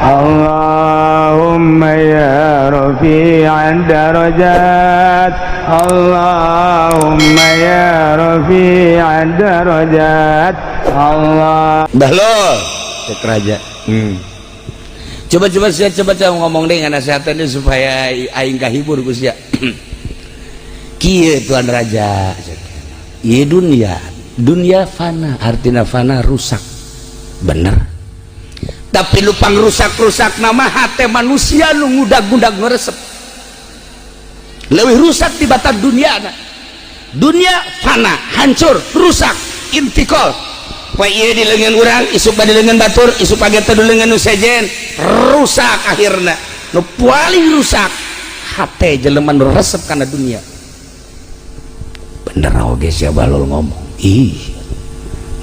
Allahumma ya rafi'ad darajat, Allahumma ya rafi'ad darajat. Allah Bahlul cek raja. Coba ngomong deh dengan nasihatnya deh supaya aing kahibur Gus ya. Kieu tuan raja. Ieu dunia fana, artina fana rusak. Bener. Tapi lupang rusak nama hati manusia nu ngudag-ngudag ngeresep. Leuwih rusak di batan dunia. Dunia fana, hancur, rusak, intikal. Poe ieu di leungeun urang, isuk bade leungeun batur, isuk pagi teh leungeun nu sejen, rusak akhirna. Nu paling rusak hate jelema nu resep kana dunia. Bener oge sia Bahlul ngomong. Ih.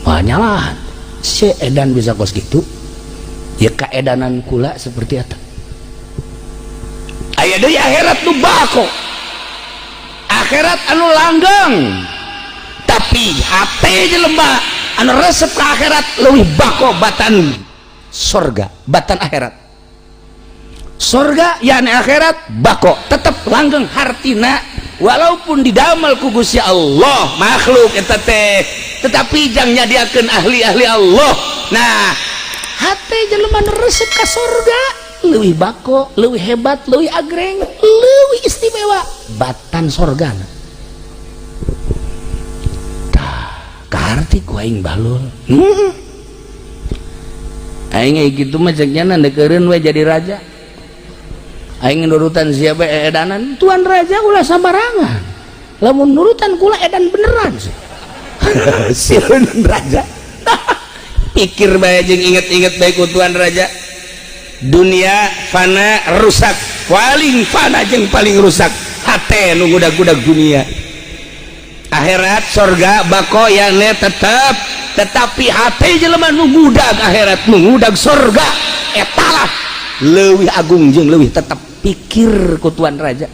Manyalah si edan bisa kos kitu. Ya kaedanan kula seperti eta. Aya deui akhirat nu bako. Akhirat anu langgeng. Tapi hate jelema anu resep ke akhirat leuwih bako batan sorga, batan akhirat. Sorga yani akhirat bako tetap langgeng hartina walaupun didamel ku Gusti Allah makhluk eta teh tetapi jang nyadiakeun ahli-ahli Allah. Nah hate jelema anu resep ka sorga leuwih bako, leuwih hebat, leuwih agreng, leuwih istimewa batan sorgana. Karti ku aing Bahlul. Aing kitu mah cek nya ndeukeureuan we jadi raja. Aing nurutan siapa edanan tuan raja ulah sabarangan. Lamun nurutan kula edan beneran sih. Sieun raja. Pikir bae jeung inget-inget bae ku tuan raja. Dunia fana rusak, paling fana jeung paling rusak hate nu ngudag-ngudag dunia. Akhirat sorga bako yane tetap tetapi hati jelema nu ngudag akhirat nu ngudag sorga etalah leuwih agung jeung leuwih tetap. Pikir ku tuan raja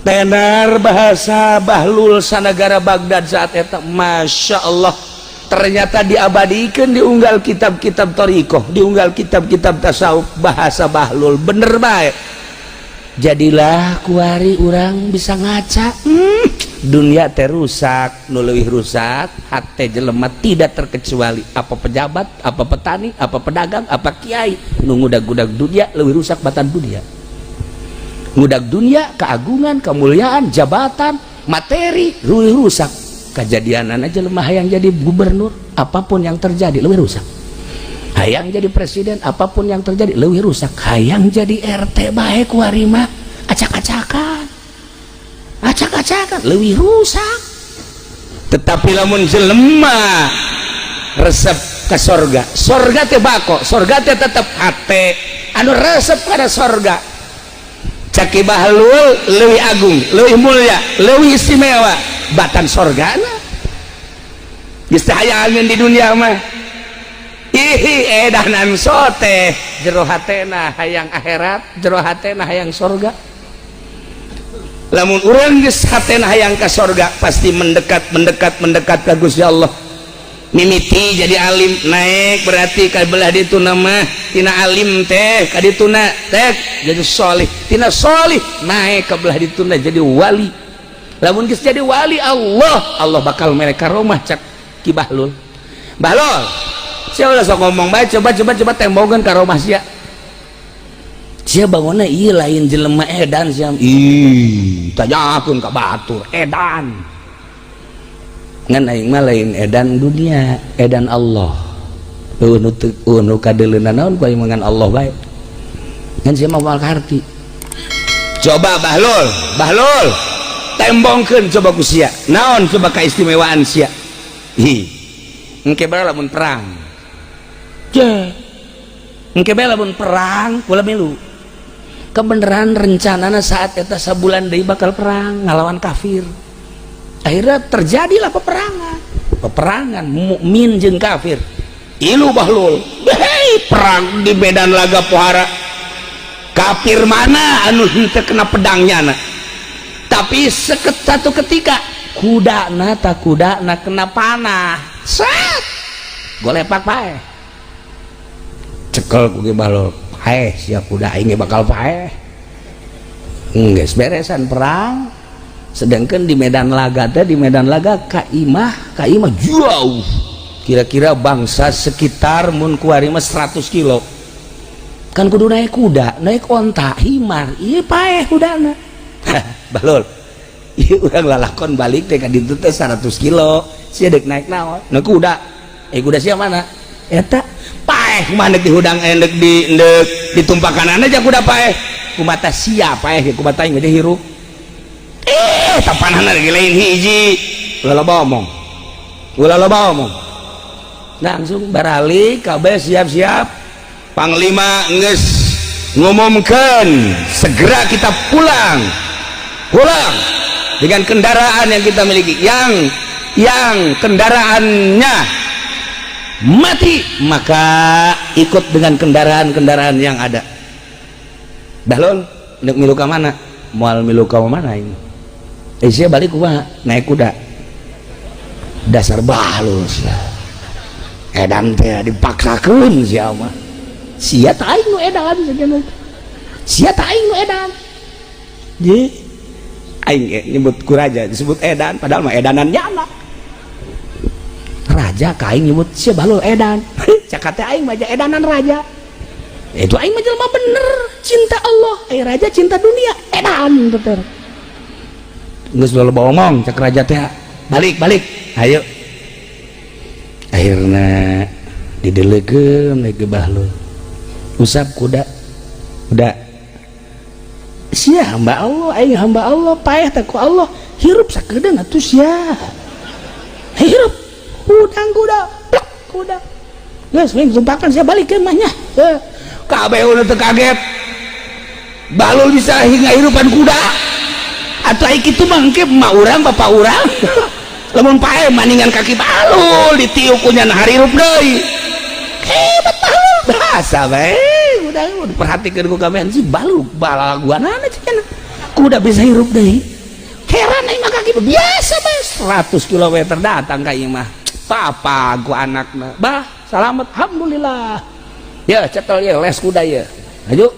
tenar bahasa Bahlul sanagara Baghdad saat eta Masya Allah ternyata diabadikeun diunggal kitab-kitab thariqah, diunggal kitab-kitab tasawuf bahasa Bahlul bener bae. Jadilah kuari urang bisa ngaca dunia teh rusak, nu leuwih rusak hate jelema tidak terkecuali apa pejabat, apa petani, apa pedagang, apa kiai nu ngudag-ngudag dunia leuwih rusak batan dunia. Ngudag dunia keagungan, kemuliaan, jabatan, materi leuwih rusak. Kejadianan aja jelema hayang jadi gubernur, apapun yang terjadi leuwih rusak. Hayang jadi presiden, apapun yang terjadi leuwih rusak. Hayang jadi RT bae kuari mah acak-acakan leuwih rusak. Tetapi lamun jelema resep ke sorga, sorga teh bako, sorga teh tetep hate anu resep kada sorga. Caki Bahlul leuwih agung, leuwih mulia, leuwih istimewa batan sorgana. Geus teh hayangeun di dunia mah ihi edanan sote jero hatena hayang akhirat, jero hatena hayang sorga. Lamun urang geus hatena hayang ka sorga pasti mendekat ka Gusti Allah. Mimiti jadi alim naik berarti ka belah ditu nama tina alim teh ka dituna teh jadi salih, tina salih naik ka belah dituna jadi wali. Lamun geus jadi wali Allah bakal mere karomah cak Ki Bahlul. Bahlul sia ulah sok ngomong bae coba tembongkeun karomah sia. Sia bangunna ieu lain jelema edan sia. Ih, tanyakeun ka batur edan. Ngan aing mah lain edan dunia, edan Allah. Nu kadeuleuna naon ku aing ngan Allah bae. Ngan sia mah moal karti. Coba Bahlul tembongkeun coba ku sia. Naon coba kaistimewaan sia? Hi. Engke bae lamun perang. Engke bae lamun perang kula milu. Kebeneran rencanana saat eta sabulan deui bakal perang ngalawan kafir. Akhirnya terjadilah peperangan mukmin jeung kafir. Ilu Bahlul hei perang di medan laga pohara kafir mana anu henteu kena pedangnya na. Tapi satu ketika kudana kena panah set golepak bae cekel ku Bahlul paeh sia kuda aing bakal paeh geus beresan perang. Sedangkan di medan laga kaimah jauh, kira-kira bangsa sekitar mun kuari mah 100 kilo kan kudu naik kuda, naik onta, himar, iya paeh kudana. Balul iya urang lalakon balik teh ka ditu teh 100 kilo sia deuk naik naon na kuda kuda sia mana eta paeh kumaha di hudang endek ditumpakan aja kuda paeh kumata sia paeh kumata aing ge hirup tapanana lagi lain hiji ulah loba omong langsung baralik kabeh siap-siap panglima geus ngumumkeun segera kita pulang dengan kendaraan yang kita miliki yang kendaraannya mati maka ikut dengan kendaraan-kendaraan yang ada. Dahlon untuk milu ka mana moal milu ka mana ini sia balik kumaha naik kuda dasar balus edan teh dipaksakeun sia mah sia teh aing nu edan sia teh aing nu edan ye aing nyebut ku raja disebut edan padahal mah edanan nyana raja ka aing nyebut sia balul edan cakat teh aing mah edanan raja itu aing mah jelema bener cinta Allah raja cinta dunia edan bener geus loba omong cak raja teh balik ayo akhirna didelegeun ke bahlul usap kuda sia hamba Allah aing hamba Allah paeh teh ku Allah hirup sakedeung atuh sia hirup hudang kuda geus we tumpakan sia balik ke mah nya kabeh ulah teu kaget bahlul bisa ngahirupan kuda atau ai kitu mah engke emak urang bapak urang lamun paeh maningan kaki bahlul ditiup ku nya harirup deui hebat bahlul bahasa bae udah perhatikeun ku kabehan si bahlul balaguanana cenah kuda bisa hirup deui heran ai mah kaki biasa bae 100 km datang ka ieu mah papa ku anakna bah selamat alhamdulillah ya cetel ya les kuda ya ayo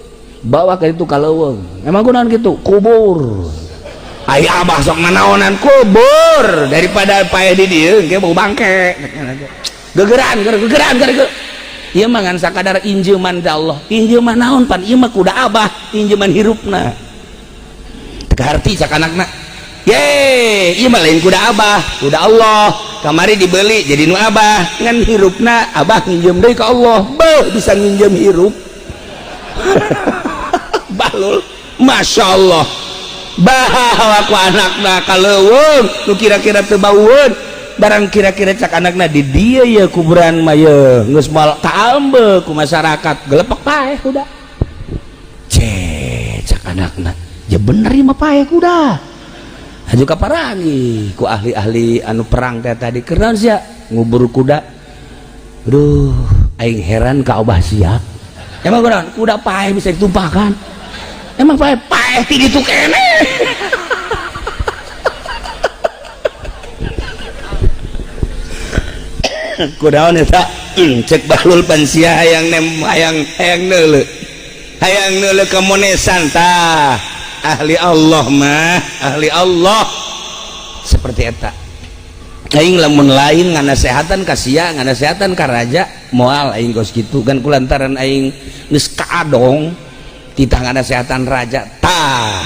bawa ke itu kaleuweung emang kunaon kitu kubur aya abah sok nanaonan kubur daripada paeh di dieu engke bau bangke gegeran ieu mah ngan sakadar injeuman ti Allah injeuman naon pan ieu mah kuda abah injeuman hirupna teu harti cak anakna ye ieu mah lain kuda abah kuda Allah kamari dibeli jadi nu abah ngan hirupna abah nginjem deui ka Allah beuh bisa nginjem hirup bahlul masyaallah bahawa ku anakna kaleuweung nu kira-kira teu baueun barang kira-kira cak anakna di dieu ye kuburan mah ye geus moal kaambe ku masyarakat gelepek paeh kuda cak anakna ya bener ieu mah paeh kuda haju kaparangi ku ahli-ahli anu perang teh tadi keurang sia ngubur kuda aduh aing heran ka abah sia emang kuda paeh bisa ditumpahkan emang paeh ti ditu kene kudaon eta cek bahlul pansia hayang neuleuh kemonesan tah ahli Allah mah ahli Allah seperti eta aing lamun lain nganasehatan ka sia nganasehatan ka raja moal aing geus kitu kan kulantaran aing geus kaadong titah nganasehatan raja tah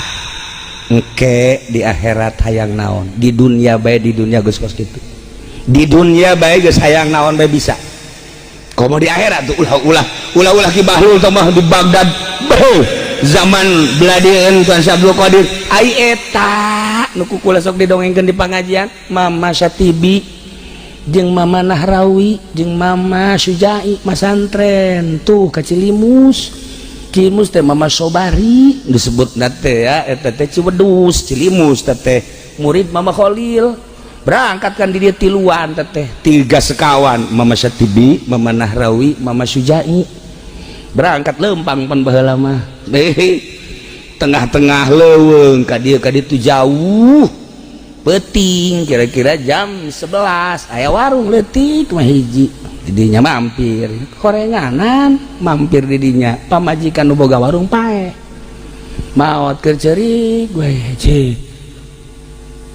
engke di akhirat hayang naon di dunia bae di dunia geus kitu di dunia bae geus hayang naon bae bisa komo di akhirat tuh ulah ki bahlul teh mah di Baghdad beuh zaman beladeun Tuan Abdul Qadir ai eta nu kukula sok didongengkeun di pangajian Mama Syatibi jeung Mama Nahrawi jeung Mama Syujai masantren tuh ka Cilimus teh Mama Sobari disebut teh ya eta teh Ciwedus Cilimus teh murid Mama Khalil berangkatkan di dia tiluan teh 3 sekawan Mama Syatibi Mama Nahrawi Mama Syujai berangkat lempang pan baheula mah tengah-tengah leuweung ka ditu jauh peting kira-kira jam 11 aya warung leutik mah hiji didinya mampir korenganan mampir didinya pamajikan nu boga warung pae maot keur ceurik we cik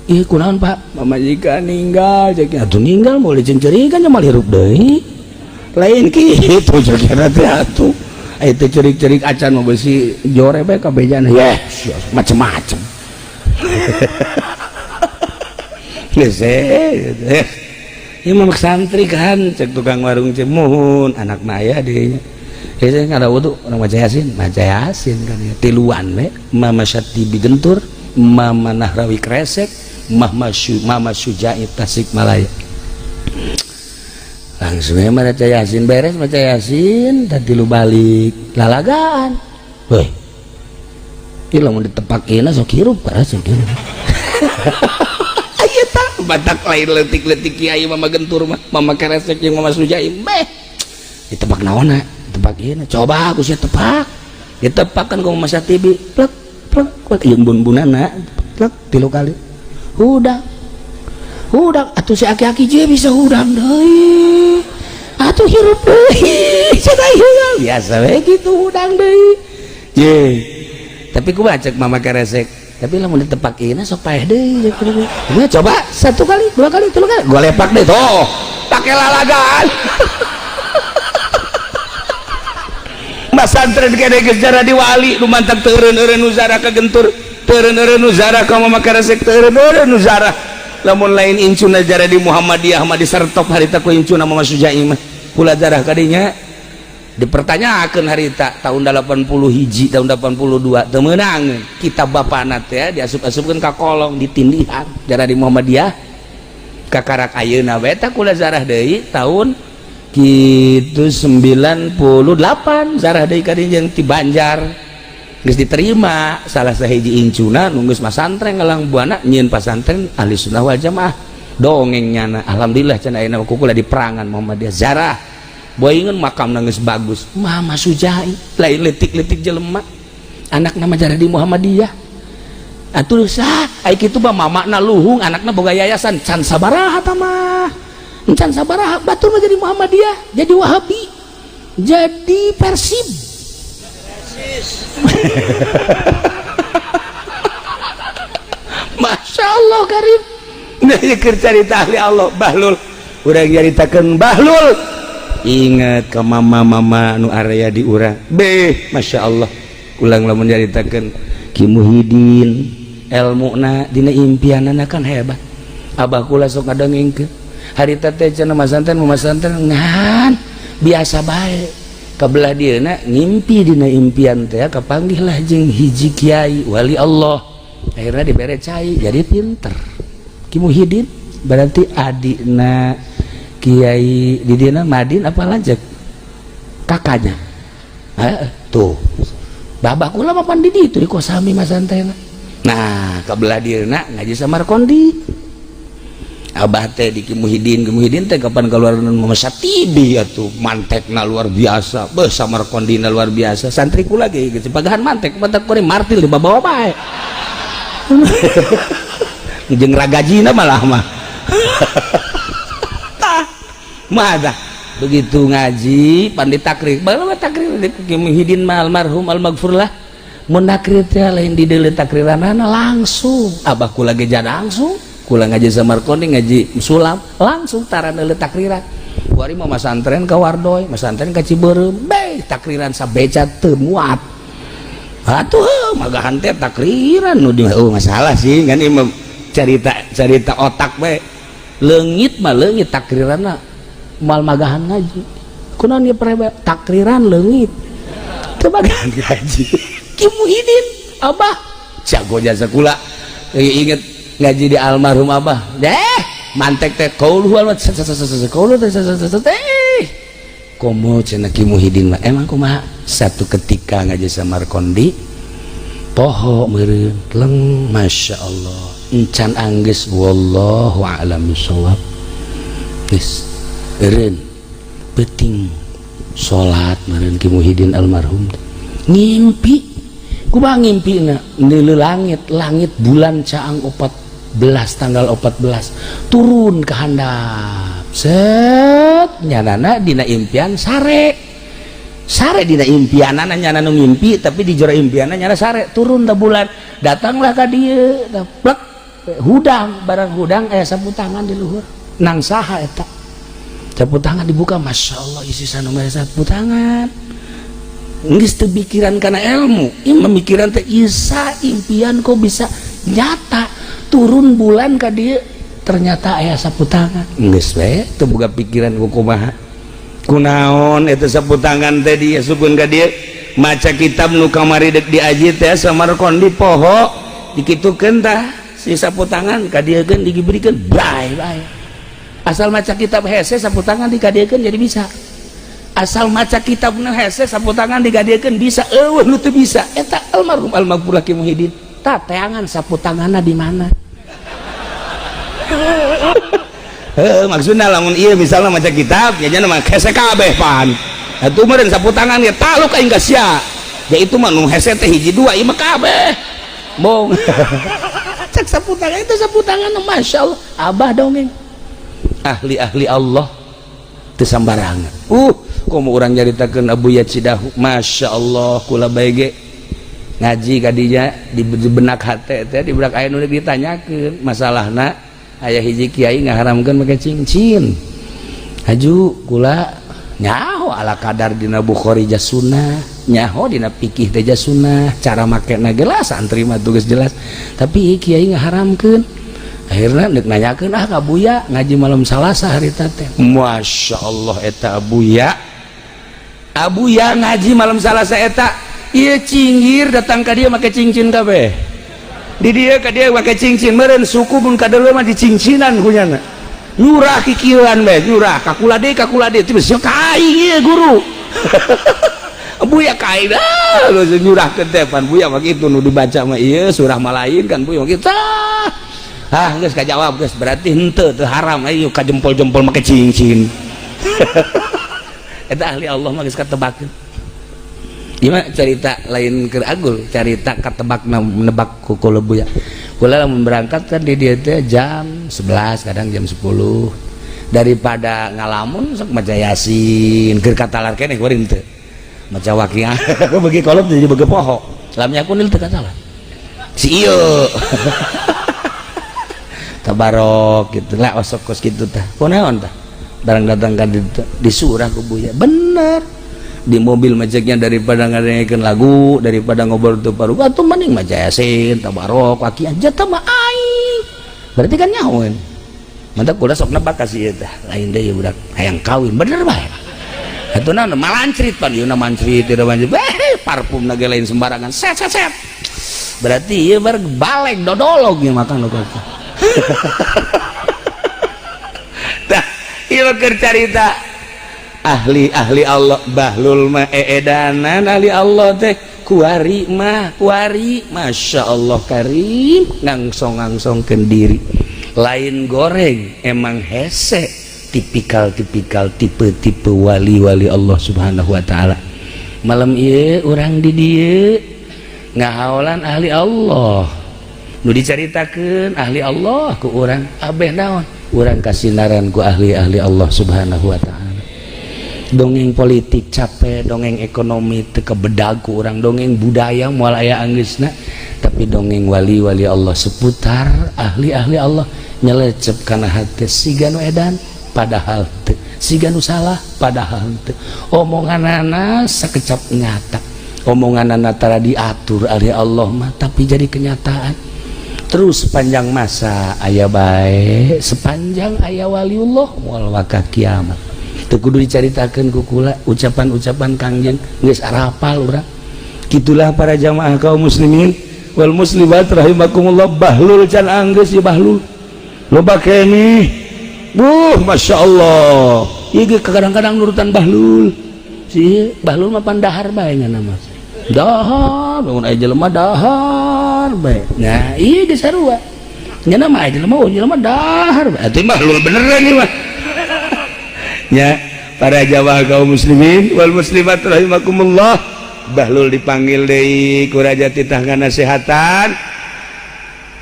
ieu kunaon Pak pamajikan ninggal cek atuh ninggal moal diceurikan nya mal hirup deui lain kitu ceukna teh atuh teh cerik-cerik acan mah beusi jore bae kabejana ya macem-macem geus ieu mah santri kan cek tukang warung cemuhun anak mah aya deui saya kada wudu urang maca yasin kan ya tiluan we mama Syatibi Gentur mama Nahrawi Kresek mama Sujai Tasikmalaya langsung maca yasin beres maca yasin dan tilu balik lalagaan weh ieu lamun ditepakeuna sok hirup para sok hirup aya tah batak lain leutik-leutik kiai mama Gentur mah mama Kresek jeung mama Sujai beh ditepak naonna tebak ieu coba aku sia tepak ditepakan ku mama Syatibi plek plek plek jeung bun-bunana plek 3 kali hudang atuh si aki-aki je bisa hudang deui atuh hirup deui cenah ieu biasa we kitu hudang deui je tapi kumaha cek mama Kresek tapi lamun ditepakeun sok paeh deui coba 1 kali 2 kali 3 kali gua lepak deh tuh pake lalagaan Mas santren kene geus jara di wali nu mantap teureun-eureun nu zara ka Gentur teureun-eureun nu zara ka mama Kresek teureun-eureun nu zara lamun lain incuna jara di Muhammadiyah mah disertop harita ku incuna mama Sujai mah kula zarah kadinya dipertanyakeun harita tahun 81 tahun 82 teu meunang kitab bapana teh diasup-asupkeun ka kolong ditindihan jara di Muhammadiyah ka karak ayeuna we tah kula zarah deui tahun kitu 98 zarah deui kadinya ti Banjar geus diterima salah sahiji incuna nunggus masantren ngalang buana nyieun pasantren ahli sunnah wal jamaah dongengnya alhamdulillah can ayeuna kukula di perangan Muhammadiyah zarah boingeun makamna geus bagus mama Sujai lain letik-letik jelema anak nama jarah di Muhammadiyah atuh sah ai kitu mah mamana luhung anakna boga yayasan can sabaraha tah mah can sabaraha batur mah jadi Muhammadiyah jadi Wahabi jadi Persib Masya Allah Karim nah keur carita ahli Allah Bahlul urang nyaritakeun Bahlul inget ke mama nu area di urang beh Masya Allah ulang lamun nyaritakeun Ki Muhyiddin elmuna dina impianana kan hebat abah kula sok ngadengengkeun harita teh cenah masantren ngan biasa bae kabelah dieuna ngimpi dina impian teh kapanggih lah jeung hiji kiai wali Allah akhirnya dibere cai jadi pinter Ki Muhyiddin berarti adina Kiai di dina Madin apa lanjut kakaknya tuh babak kula mapan di ditu di kosami masantena nah kabelah dieuna ngaji Samarkondi abah teh di Ki Muhyiddin teh kapan keluar Mama Syatibi atuh mantekna luar biasa beuh Samarkondina luar biasa santri kula ge geus pagahan mantek mantek kore martil di bawa bae jeung ragajina malah mah mada begitu ngaji pandai takrir baru takrir Ki Muhyiddin mah almarhum almaghfurlah mun takrir teh lain di deuleu takriranana langsung abah kula ge jada langsung kula ngaji Samarkondi ngaji Sulam langsung taran deuleu takriran kuari mah masantren ka Wardoy masantren ka Ciberem beh takriran sabeca teu muat atuh magahan teh takriran nu masalah sih kan ieu carita otak bae leungit mah leungit takriranna mal magahan ngaji kunaon ieu prebe takriran leungit teu magahan ngaji Ki Muhyiddin abah jago jasa kula inget ngaji di almarhum abah deh mantek teh qauluhu qauluhu komo cenah Ki Muhyiddin mah emang kumaha satu ketika ngaji Samarkondi poho meureun leng Masya Allah encan anggeus wallahu a'lam bishawab geus eureun peuting salat meureun Ki Muhyiddin almarhum ngimpi kumaha ngimpina neuleuh langit bulan caang 14 tanggal 14 turun ke handap set maut nyanana dina impian sare dina impianana nyana nu ngimpi tapi di jero impianana nyana sare turun da bulan datanglah ka dieu plek hudang barang hudang sapu tangan di luhur nang saha eta sapu tangan dibuka Masya Allah isi sanomere sapu tangan geus teu pikiran kana ilmu memikiran teh isa impian kok bisa nyata turun bulan ka dieu ternyata aya sapu tangan geus we teu boga pikiran kumaha kunaon eta sapu tangan teh dia sukeun ka dieu maca kitab nu kamari dek diaji teh samarkon di poho dikitukeun tah si sapu tangan ka dieu keun dibirikeun bae asal maca kitab hese sapu tangan dikadiekeun jadi bisa asal maca kitab nu hese sapu tangan dikadiekeun bisa eueuh nu teu bisa eta almarhum Al-Maghfur Ki Muhyiddin tah teangan sapu tanganna di mana maksudnya lamun iya misalnya maca kitab ya jangan hese kabeh pan atuh meureun sapu tangan ya taluk aing ka sia ya itu mah nu hese teh hiji dua ieu mah kabeh bong cek sapu tangan itu sapu tangan Masya Allah abah dongeng ahli Allah teu sambarangan komo urang nyaritakeun Abu Yat Cidahu Masya Allah kula bae ngaji ka dinya di benak hate teh di budak aya nu ditanyakeun masalahna aya hiji kiai ngaharamkeun make cincin haju kula nyaho ala kadar dina Bukhari jah sunnah nyaho dina fikih teh jah sunnah cara makena gelas santri mah tugas jelas tapi kiai ngaharamkeun akhirna neuk nanyakeun ka Buya ngaji malam Salasa harita teh Masya Allah eta Abuya ngaji malam Salasa eta ieu cinggir datang ka dieu make cincin kabeh di dia ka dia make cincin meureun suku mun kadeuleu mah dicincinan kunyana nyurah kikieuan bae nyurah kakula deui teu bisa kai ieu guru Buya kai dah nyurahkeun teh pan Buya mah kitu nu dibaca mah ieu surah mah lain kan Buya mah kitu geus kajawab geus berarti henteu teu haram ayo ka jempol-jempol make cincin eta ahli Allah mah geus katebakeun gimana cerita lain keur agul cerita katebak nebak ku kula Buya kula lamun berangkat kan di dia teh jam 11 kadang jam 10 daripada ngalamun sok maca Yasin keur katalar keneh kuring teu maca Waqiah bagi kolot jadi bagi poho lamnya kunil teu kasalah si ieu tabarok gitu lah osok-os gitu tah kunaon tah barang datang ka di surah ku Buya bener di mobil maceknya daripada ngadengekeun lagu daripada ngobrol teu paruh atuh mending maca Yasin tabarok Waqiah jata mah aing berarti kan nyahoeun mantap kula sok nebak ka si eta lain deui budak hayang kawin bener bae atuh naon malancrit pan ieu na mancrit teu mancrit parfum ge lain sembarangan set berarti ieu bar balek dodolog ieu makan lokal tah ieu keur carita ahli Allah Bahlul mah eedanan ahli Allah teh kuari Masya Allah karim ngangsong-ngangsongkeun diri lain goreng emang hese tipikal tipe wali Allah Subhanahu wa taala malam ieu urang di dieu ngahaolan ahli Allah nu dicaritakeun ahli Allah ku urang abeh naon urang kasinaran ku ahli Allah Subhanahu wa taala dongeng politik capek dongeng ekonomi teu kebedag ku urang dongeng budaya moal aya anggeusna tapi dongeng wali Allah seputar ahli Allah nyelecep kana hate siga nu edan padahal teu siga nu salah padahal teu omonganana sakecap nyata omonganana tara diatur ahli Allah mah tapi jadi kenyataan terus sepanjang masa aya bae sepanjang aya waliullah moal wakah kiamat teu kudu dicaritakeun ku kula ucapan-ucapan kangjeng geus arapal urang kitulah para jamaah kaum muslimin wal muslimat rahimakumullah Bahlul can anggeus ya Bahlul loba keneh Masya Allah ieu kadang-kadang nurutan Bahlul si Bahlul mah pandahar bae ngana mah dahar bangun aya jelema dahar bae nah ieu geus sarua ngana mah aya jelema dahar bae atuh Bahlul beneran ieu mah ya para jamaah kaum muslimin wal muslimat rahimakumullah Bahlul dipanggil deui ku raja titah nganasehatan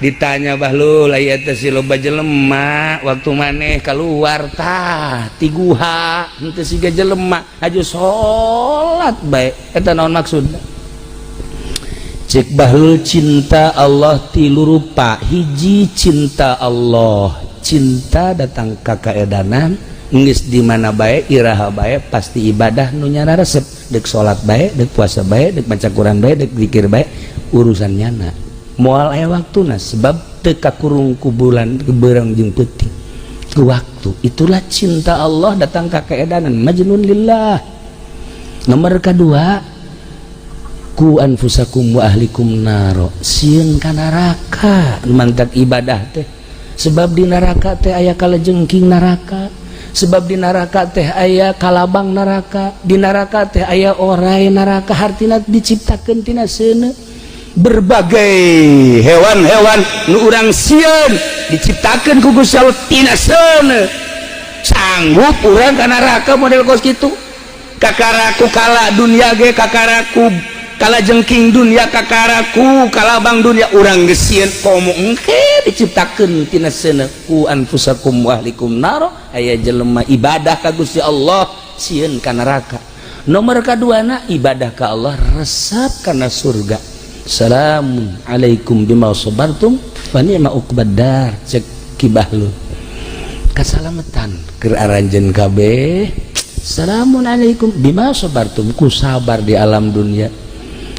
ditanya bahlul aya teh si loba jelema waktu maneh keluar tah ti guha henteu siga jelema aju salat bae eta naon maksudna cek bahlul cinta Allah tilu rupa hiji cinta Allah cinta datang ka kaedanan geus di mana bae iraha bae pasti ibadah nu nyana resep deuk salat bae deuk puasa bae deuk maca Quran bae deuk zikir bae urusan nyana moal aya waktuna sebab teu kakurung ku bulan keberang jeung peuting ku waktu itulah cinta Allah datang ka kaedanan majnun lillah. Nomor kedua ku anfusakum wa ahlikum naro sieun ka neraka mantak ibadah teh sebab di neraka teh aya kalajengking neraka sebab di neraka teh aya kalabang neraka di neraka teh aya orai neraka hartina diciptakeun tina seuneu berbagai hewan-hewan nu urang sieun diciptakeun ku Gusti Allah tina seuneu sanggup urang ka neraka model kos kitu kakaraku kala dunia ge kakaraku kala jengking dunia kakaraku kalabang dunia urang geus sieun komo engke diciptakeun tina seuneu ku anfusakum wa ahlikum nar aya jelema ibadah ka Gusti Allah sieun ka neraka. Nomor kaduana ibadah ka Allah resep kana surga. Assalamun alaikum bima sabartum fa ni'ma uqbadar cek kibahlul kasalametan keur aranjeun kabeh. Assalamun alaikum bima sabartum ku sabar di alam dunia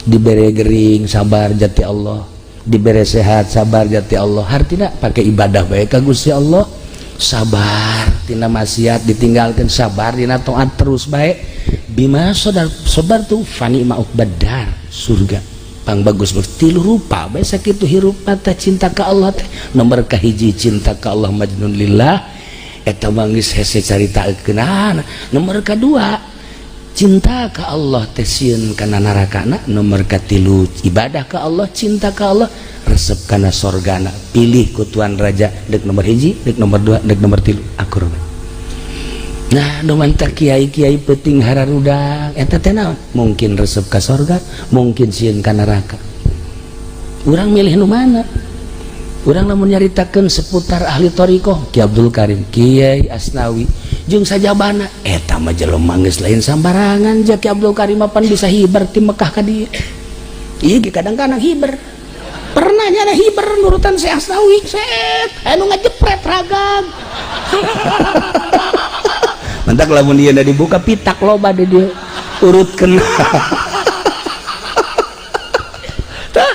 dibere gering sabar jati Allah dibere sehat sabar jati Allah hartina pakai ibadah bae ka Gusti Allah sabar tina maksiat ditinggalkeun sabar dina taat terus bae bima sabartum fa ni'ma uqbadar surga pang bagus bertilu rupa bae sakitu hirup mata cinta ka Allah teh. Nomor kahiji cinta ka Allah majnun lillah eta mah geus hese caritakeunana. Nomor kadua cinta ka Allah teh sieun kana narakana. Nomor katilu ibadah ka Allah cinta ka Allah resep kana sorgana pilih ku Tuan Raja deuk nomor hiji deuk nomor dua deuk nomor tilu akur. Nah nu mantap kiai-kiai peuting hararudak eta teh naon mungkin resep ka sorga mungkin sieun ka neraka urang milih nu mana urang lamun nyaritakeun seputar ahli thariqah Ki Abdul Karim Kiai Asnawi jeung sajabana eta mah jelema geus lain sambarangan ja Ki Abdul Karim pan bisa hiber ti Mekah ka dieu ieu ge kadang-kadang hiber pernah nyana hiber nurutan si Asnawi set anu ngajepret ragam mantak lamun dia udah dibuka pitak loba deh dia urutkeun tah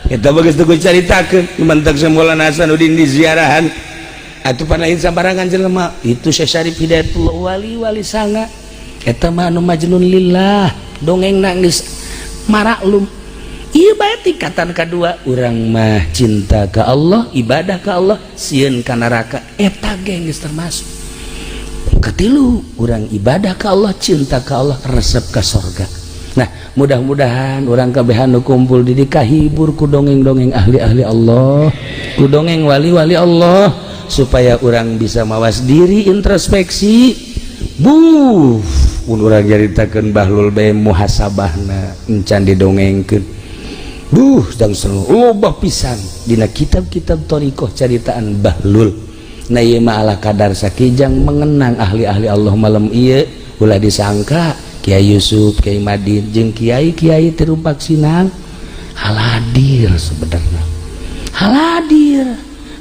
eta bagus teu caritakeun mantak Maulana Hasanuddin di ziarahan atuh panahin sabarangan jelema itu Syekh Syarif Hidayatullah wali sanga eta mah anu majnun lillah dongeng nangis maraklum ieu bae tingkatan kadua urang mah cinta ka Allah ibadah ka Allah sieun ka neraka eta ge geus termasuk. Ketilu orang ibadah ke Allah cinta ke Allah resep ke sorga. Nah mudah-mudahan orang kabehan nu kumpul di kahibur ku dongeng-dongeng ahli-ahli Allah ku dongeng wali-wali Allah supaya orang bisa mawas diri introspeksi urang jaritakeun bahlul bae muhasabahna encan didongengkeun jang seru loba pisan dina kitab-kitab thariqah caritaan bahlul. Nah ieu mah ala kadar sakijang mengenang ahli-ahli Allah malam ieu ulah disangka Kiai Yusuf Kiai Madin jeung kiai-kiai terumpak sinang haladir sebenarnya haladir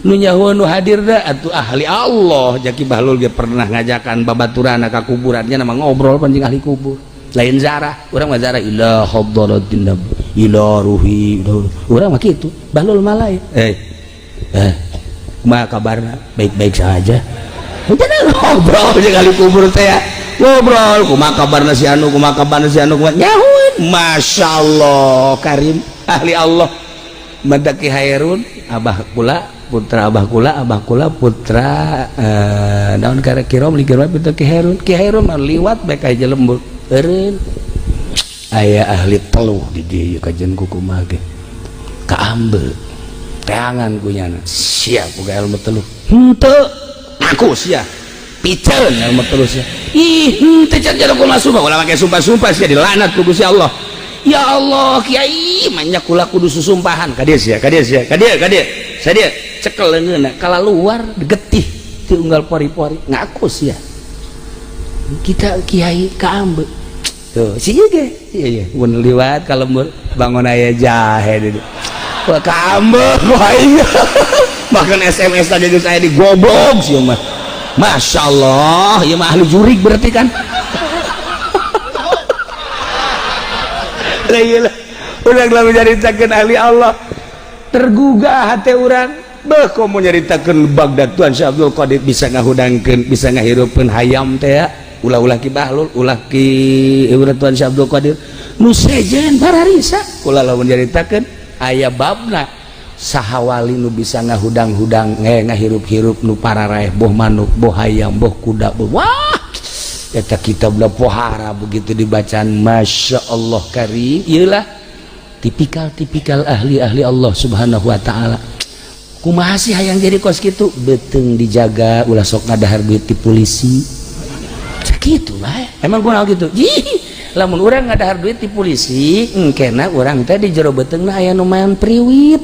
nu nyaho nu hadir da atuh ahli Allah jaki bahlul ge pernah ngajakan babaturanna ka kuburannya nama ngobrol pan jeung ahli kubur lain zarah urang mah zarah ila hadratin nabi ila ruhi urang mah kitu bahlul mah lain kumaha kabarna baik-baik saja udah ngobrol jeung ahli kubur teh ngobrol kumaha kabarna si anu kumaha kabarna si anu nyahueun masyaallah Karim ahli Allah Madaki Hairun abah kula putra abah kula putra naon kira-kira mikir wae pintu Ki Hairun mah liwat bae ka hiji lembur eureun aya ahli teluh di dieu kajian kumaha ge kaambeul teangan kunyana siap buka ilmu teluh henteu aku sia piceun ilmu teluh sia ih henteu can kumaha sumpah ulah make sumpah-sumpah sia dilaknat ku Gusti Allah ya Allah kiai manya kula kudu susumpahan ka dieu sia ka dieu sadia cekel leungeunna kala luar getih ti unggal pori-pori ngaku sia kita kiai kaambe tuh si ge iya mun liwat kalembur bangun aya jahe deui wah kaambe wah iya makan SMS tadi geus aya di goblok sieun mah masyaallah ieu mah ahli jurig berarti kan lah ieu urang lamun nyaritakeun ahli Allah tergugah hati urang beuh komo nyaritakeun Baghdad Tuan Syekh Abdul Qadir bisa ngahudangkeun bisa ngahirupkeun hayam teh ya ulah-ulah ki Bahlul ulah ki urang Tuan Syekh Abdul Qadir nu sejen pararisa ulah lamun nyaritakeun aya babna saha wali nu bisa ngahudang-hudang ngahirup-hirup nu pararaeh boh manuk boh hayam boh kuda boh wah eta kitabna pohara begitu dibacaan Masya Allah karim ieulah tipikal ahli-ahli Allah subhanahu wa ta'ala kumaha sih hayang jadi kos kitu beteung dijaga ulah sok ngadahar duit ti polisi sakitu bae emang kunaon gitu lamun urang ngadahar duit ti polisi engkena urang teh di jero beteungna aya nu maen priwit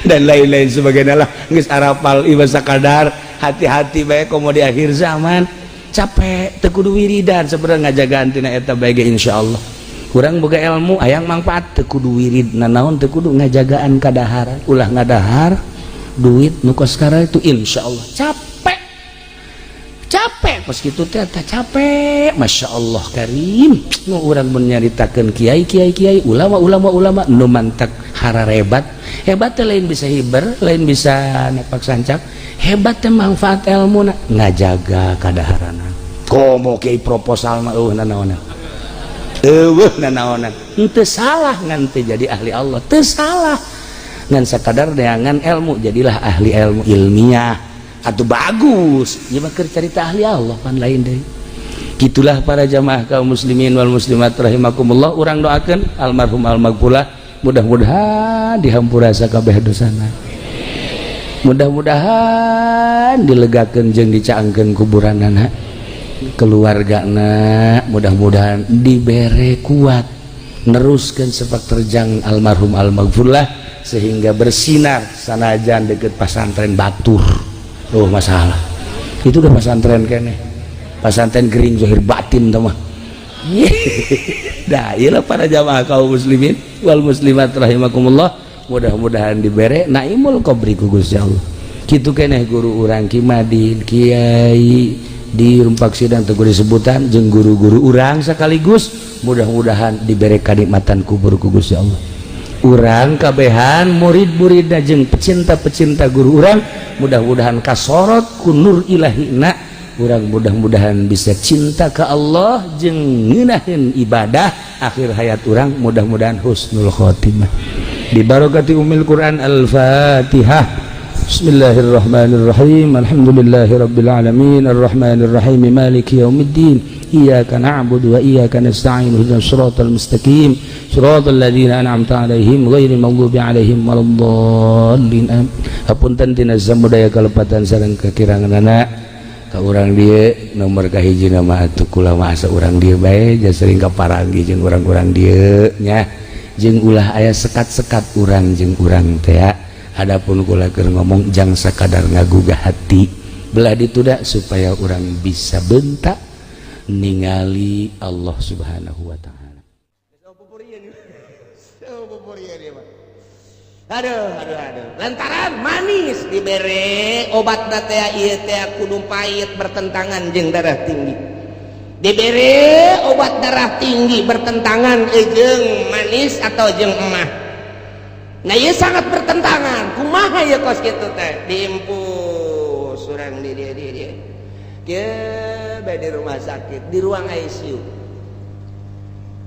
dan lain-lain sebagainya lah geus arapal ieu sakadar hati-hati bae komo di akhir zaman capek teu kudu wiridan sabenerna ngajagaan tina eta bae ge insyaallah urang boga ilmu hayang manfaat teu kudu wirid nanaon teu kudu ngajagaan kadaharan ulah ngadahar duit nu kos kara itu insyaallah capek pas kitu teh capek masyaallah karim nu urang mun nyaritakeun kiai ulama nu mantak hararebat hebat teh lain bisa hiber lain bisa nepak sancak hebat teh manfaat ilmuna ngajaga kadaharana komo kiai proposal mah nanaonan nanaonan teu salah ngan teu jadi ahli Allah teu salah ngan sakadar neangan ilmu jadilah ahli ilmu ilmiah atuh bagus ieu mah keur carita ahli Allah pan lain deui gitulah para jamaah kaum muslimin wal muslimat rahimakumullah urang doakeun almarhum almaghfurah mudah-mudahan dihampura sakabeh dosana mudah-mudahan dilegakeun jeung dicaangkeun kuburanana keluargana mudah-mudahan dibere kuat neruskan sepak terjang almarhum almaghfurlah sehingga bersinar sanajan deket pasantren batur masalah itu udah pasantren kene pasantren gering zahir batin teman dah iyalah para jamaah kaum muslimin wal muslimat rahimakumullah mudah-mudahan dibere naimul qabri ku Gusti Allah kitu keneh guru urang Ki Madin kiai di rumpak sidang teguh disebutan jeung guru-guru urang sekaligus mudah-mudahan diberi kenikmatan kubur ku Gusti Allah urang kabehan murid-muridna jeung pecinta-pecinta guru urang mudah-mudahan kasorot ku nur ilahina urang mudah-mudahan bisa cinta ke Allah jeung ngeunaheun ibadah akhir hayat urang mudah-mudahan husnul khotimah bi barakati ummil Quran al-Fatihah. Bismillahirrahmanirrahim. Alhamdulillahirabbil alamin arrahmanir rahim maliki yaumiddin iyyaka na'budu wa iyyaka nasta'in ihdinas siratal mustaqim siratal ladzina an'amta 'alaihim ghairil maghdubi 'alaihim waladdallin. Hapunten tina samudaya kalepatan sareng kakiranganana ka urang dieu nomor kahijina mah atuh kula masa urang dieu bae jasa sering kaparangi jeung urang-urang dieu nya jeung ulah aya sekat-sekat urang jeung urang teh adapun kula keur ngomong jang sakadar ngagugah hati belah ditudak supaya orang bisa bentak ningali Allah subhanahu wa ta'ala. Aduh lantaran manis dibere obat teh ieu teh kudu pahit bertentangan jeung darah tinggi dibere obat darah tinggi bertentangan jeung manis atau jeung emah. Nah ieu sangat bertentangan kumaha ya kos kitu teh diimpus urang di dia bae di rumah sakit di ruang ICU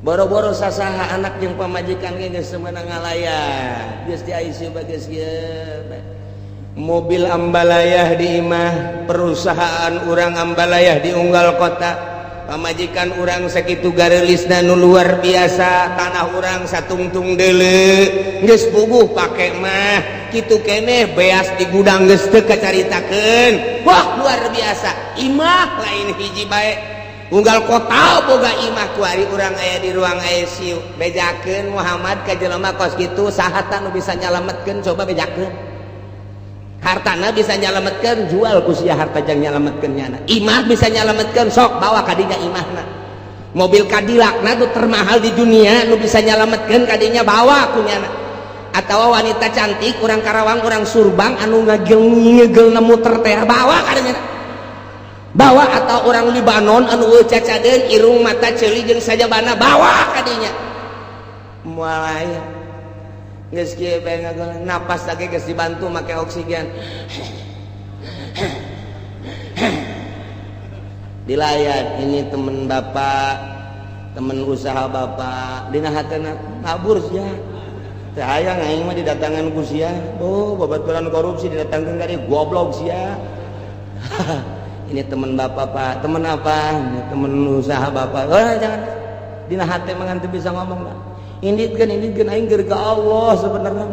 boro-boro sasaha anak jeung pamajikan ge geus semeunang ngalayan geus di ICU bae geus mobil ambalayah di imah perusahaan urang ambalayah di unggal kota pamajikan urang sakitu garelisna nu luar biasa tanah urang satungtung deuleu geus puguh pake mah kitu keneh beas di gudang geus teu kacaritakeun wah luar biasa imah lain hiji bae unggal kota boga imah kuari urang aya di ruang ICU bejakeun Muhammad ka jelema kos kitu saha nu bisa nyalametkeun coba bejakeun hartana bisa nyalametkeun jual ku sia harta jang nyalametkeun nyana imah bisa nyalametkeun sok bawa ka dinya imahna mobil Cadillac na nu termahal di dunia nu bisa nyalametkeun ka dinya bawa ku nyana atawa wanita cantik urang Karawang urang Surbang anu ngegel muter teh bawa ka dinya bawa atau orang Libanon anu cacadeun irung mata ceuli jeung sajabana bawa ka dinya moal aya geus kieu bae ngagolong napas lagi geus dibantu make oksigen dilayan ini temen bapak temen usaha bapak dina hatena ngabur sia teu aya aing mah didatangan ku sia oh babaturan korupsi didatangkeun ka dieu goblok sia ini temen bapak pak temen apa temen usaha bapak oh jangan dina hate mah teu bisa ngomong lah inditkeun aing keur ka Allah sebenarnya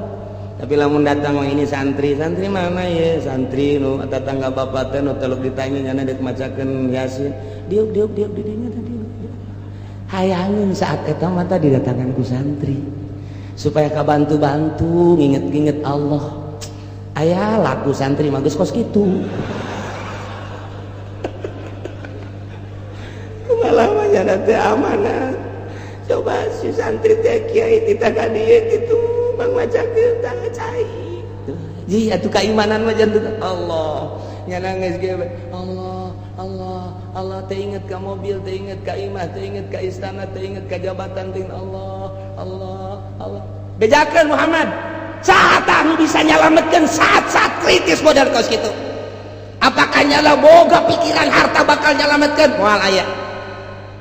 tapi lamun datang mah ini santri mana ya santri nu tetangga bapak teh nu teluk ditanya nyana deuk macakeun Yasin diuk di dinya tadi hayangin saat eta mah tadi didatangan ku santri supaya kabantu-bantu nginget-nginget Allah aya laku santri mah geus kos kitu malah mah nyana teh amanah coba si santri teh kiai tita ka dieu kitu bang macakeun tang cai ji atuh keimanan mah janten Allah nyana geus ge Allah teh inget ka mobil teh inget ka imah teh inget ka istana teh inget ka jabatan teh Allah bejakeun Muhammad saat anu bisa nyalametkeun saat kritis modal kos kitu apakah nyala boga pikiran harta bakal nyalametkeun moal aya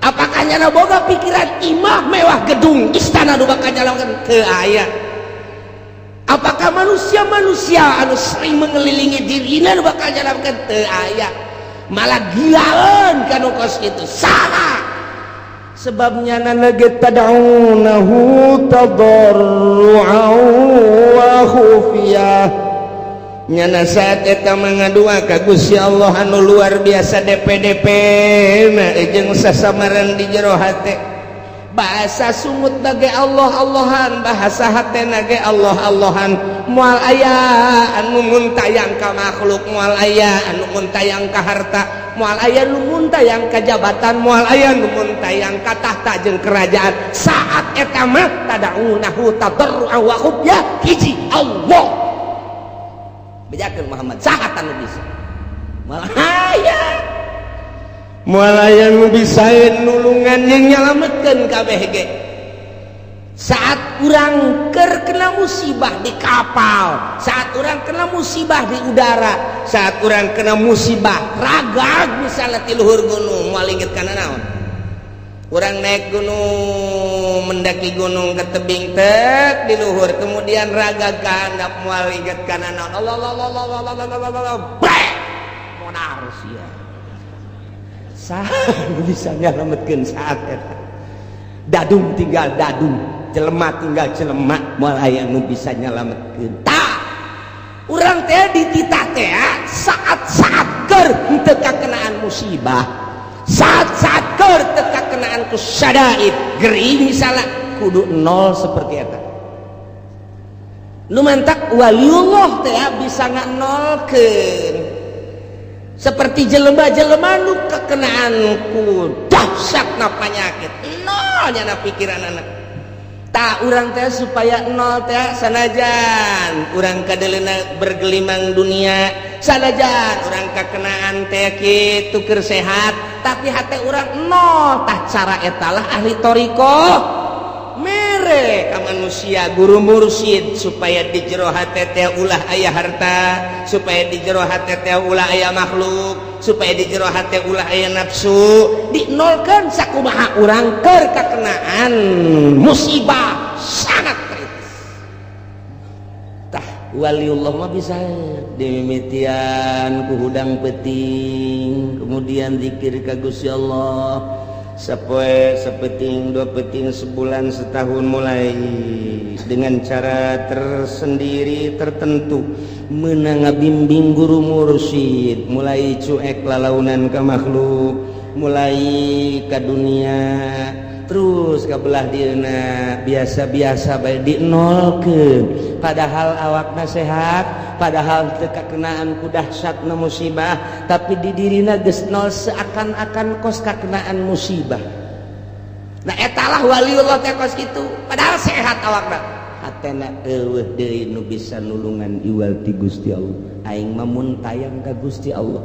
apakah nyana boga pikiran imah mewah gedung istana nu bakal nyalametkeun teu aya apakah manusia anu sering mengelilingi dirina nu bakal nyalametkeun teu aya malah gilaeun kana kos kitu salah sebabnya nalage tad'unahu tadarru'an wa khufiyah nyana saat eta mangadua ka Gusti Allah anu luar biasa DP na jeung sasamaran di jero hate bahasa sumut ge Allah-Allahan bahasa hatena ge Allah-Allahan moal aya anu muntayang ka makhluk moal aya anu muntayang ka harta moal aya nu muntayang ka jabatan moal aya nu muntayang ka tahta jeung kerajaan saat eta mah tad'unahu tadarru'an wa khufyah hiji Allah bejakeun Muhammad saat anu bisa moal aya nu bisa nulungan yang nyalametkeun kabeh ge saat urang keur kena musibah di kapal saat urang kena musibah di udara saat urang kena musibah ragag misalnya ti luhur gunung moal inget kana naon urang naik gunung mendaki gunung ke tebing tek di luhur kemudian ragag ka handap moal inget kana naon Allah modar sia saat bisa nyalametkeun saat eta dadung tinggal dadung jelema tinggal jelema moal aya nu bisa nyalametkeun tah urang teh dititah teh saat-saat keur teu kakenaan musibah saat-saat keur teu kakenaan ku syadaid geri misalnya kudu nol seperti eta nu mantak waliullah teh bisa nganolkeun seperti jelema-jelema nu kekenaan ku dahsyatna panyakit nol nyana pikiran anak tak urang teh supaya nol teh sanajan urang kadelena bergelimang dunia sanajan urang kakenaan teh kitu keur sehat tapi hate urang nol tah cara eta lah ahli toriko mere ka manusia guru mursyid supaya di jero hate teh ulah aya harta supaya di jero hate teh ulah aya makhluk supaya di jero hate ulah aya nafsu dinolkeun sakumaha urang keur kakenaan musibah sangat kritis tah waliullah mah bisa dimimitian ku hudang peuting kemudian zikir ka Gusti Allah sapoe sapeting dua peting sebulan setahun mulai dengan cara tersendiri tertentu meunang ngabimbing guru mursyid mulai cuek lalaunan ka makhluk mulai ke dunia terus ke belah dina biasa-biasa bae dinolkeun padahal awakna sehat padahal teu kakenaan ku dahsyatna musibah tapi di dirina geus nol seakan-akan kos kakenaan musibah. Nah etalah waliullah teh kos kitu padahal sehat awakna hatena eueuh deui nu bisa nulungan iwal ti Gusti Allah aing mah mun tayang ka Gusti Allah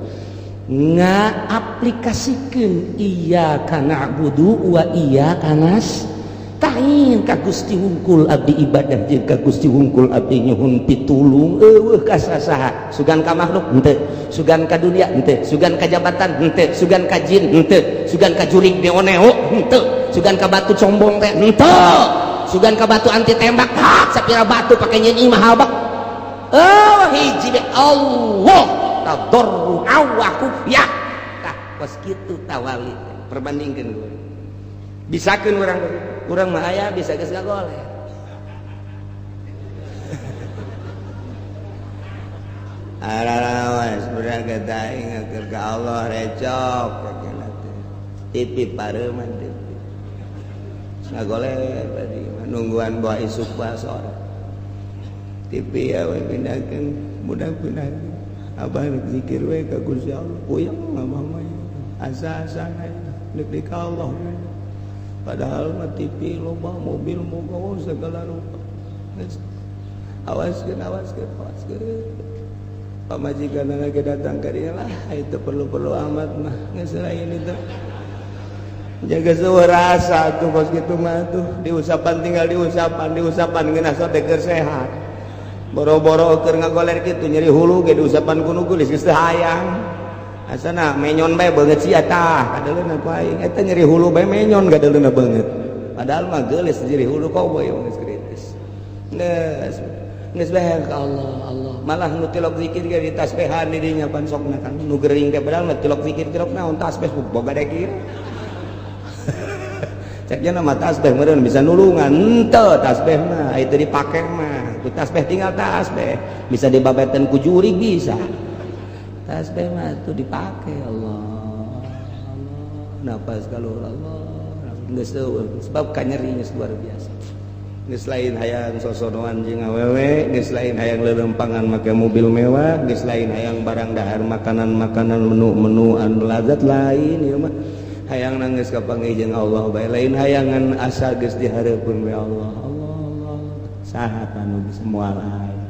ngaaplikasikeun iyyaka na'budu wa iyyaka nasta'in ka Gusti hungkul abdi ibadah jeung ka Gusti hungkul abdi nyuhun pitulung eueuh ka sasaha sugan ka makhluk henteu sugan ka dunia henteu sugan ka jabatan henteu sugan ka jin henteu sugan ka jurig neoneo henteu sugan ka batu combong teh henteu sugan ka batu anti tembak sapira batu pake nyanyi mahal bak hiji Allah tadarru awaku ya tah kos kitu tawali perbandingkeun gue bisakeun urang mah aya bisa geus ngagoleh arawas urang kata ingat ka Allah recok kakena teh tipi pareuman teh ngagoleh tadi nungguan bawa isuk bae sore tipi ya we pindahkeun mudah-mudahan abah zikir we ka Gusti Allah puyeng abah mah asa-asana deuk ka Allah padahal mah TV loba mobil moga segala rupa awaskeun pamajikanna lagi datang ka dieu lah itu perlu amat mah geus lain itu jaga sewa rasa tuh kos kitu mah tuh diusapan tinggal diusapan geuna sote keur sehat boro-boro keur ngagoler kitu nyeri hulu ge diusapan ku nu geus teu hayang asana menyon bae beungeut sia tah kadeuleuna ku aing eta nyeri hulu bae menyon gadeuleuna beungeut padahal mah geulis nyeri hulu kau boy geus kritis geus bae ka Allah malah nu tilok zikir ge di tasbihan di dinya pan sokna kan nu gering teh padahal tilok zikir tilok naon tasbih boga dekir ceknya nama tasbih meureun bisa nulungan henteu tasbih mah itu dipake mah ku tasbih tinggal tasbih bisa dibabeteun ku jurig bisa tasbih mah itu dipake Allah napas kalur Allah geus sebab kanyeri geus luar biasa geus lain hayang sosonoan jeung awewe geus lain hayang leurempangan make mobil mewah geus lain hayang barang dahar makanan menu anu lazat lain ieu mah hayang nangis ka panggih Allah bae lain hayangan asa geus dihareupeun we Allah saha anu bisa moal aya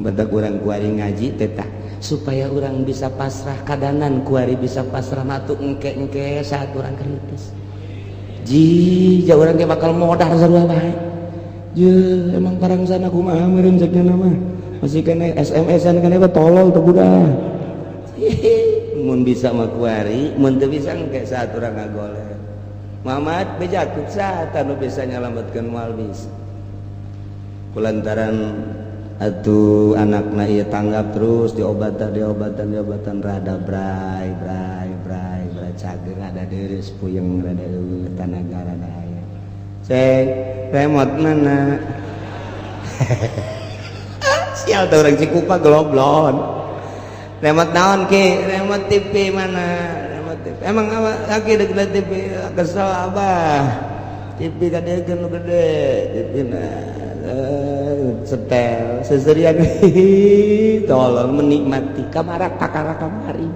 badak urang kuari ngaji teh tah supaya urang bisa pasrah kadanan kuari bisa pasrah matu engke-engke saat urang kritis ji ja urang ge bakal modar sarua bae je emang parangsana kumaha meureun sakjana mah masih kena SMS-an kana tolol teu budak mun bisa mah kuari mun teu bisa engke saat urang ngagoleh Muhammad bejakeun saat anu bisa nyalametkeun moal bisa kulantaran atuh anakna ieu tanggap terus diobatan rada bray cager rada deres puyeng rada eueuh tanaga rada aya cek remote mana sial teh urang Cikupa geloblon remote naon ki remote TV mana remote TV emang apa laki deuk TV kesel abah TV gadegeun nu gede TV na setel seserian tolong menikmati kamar kamari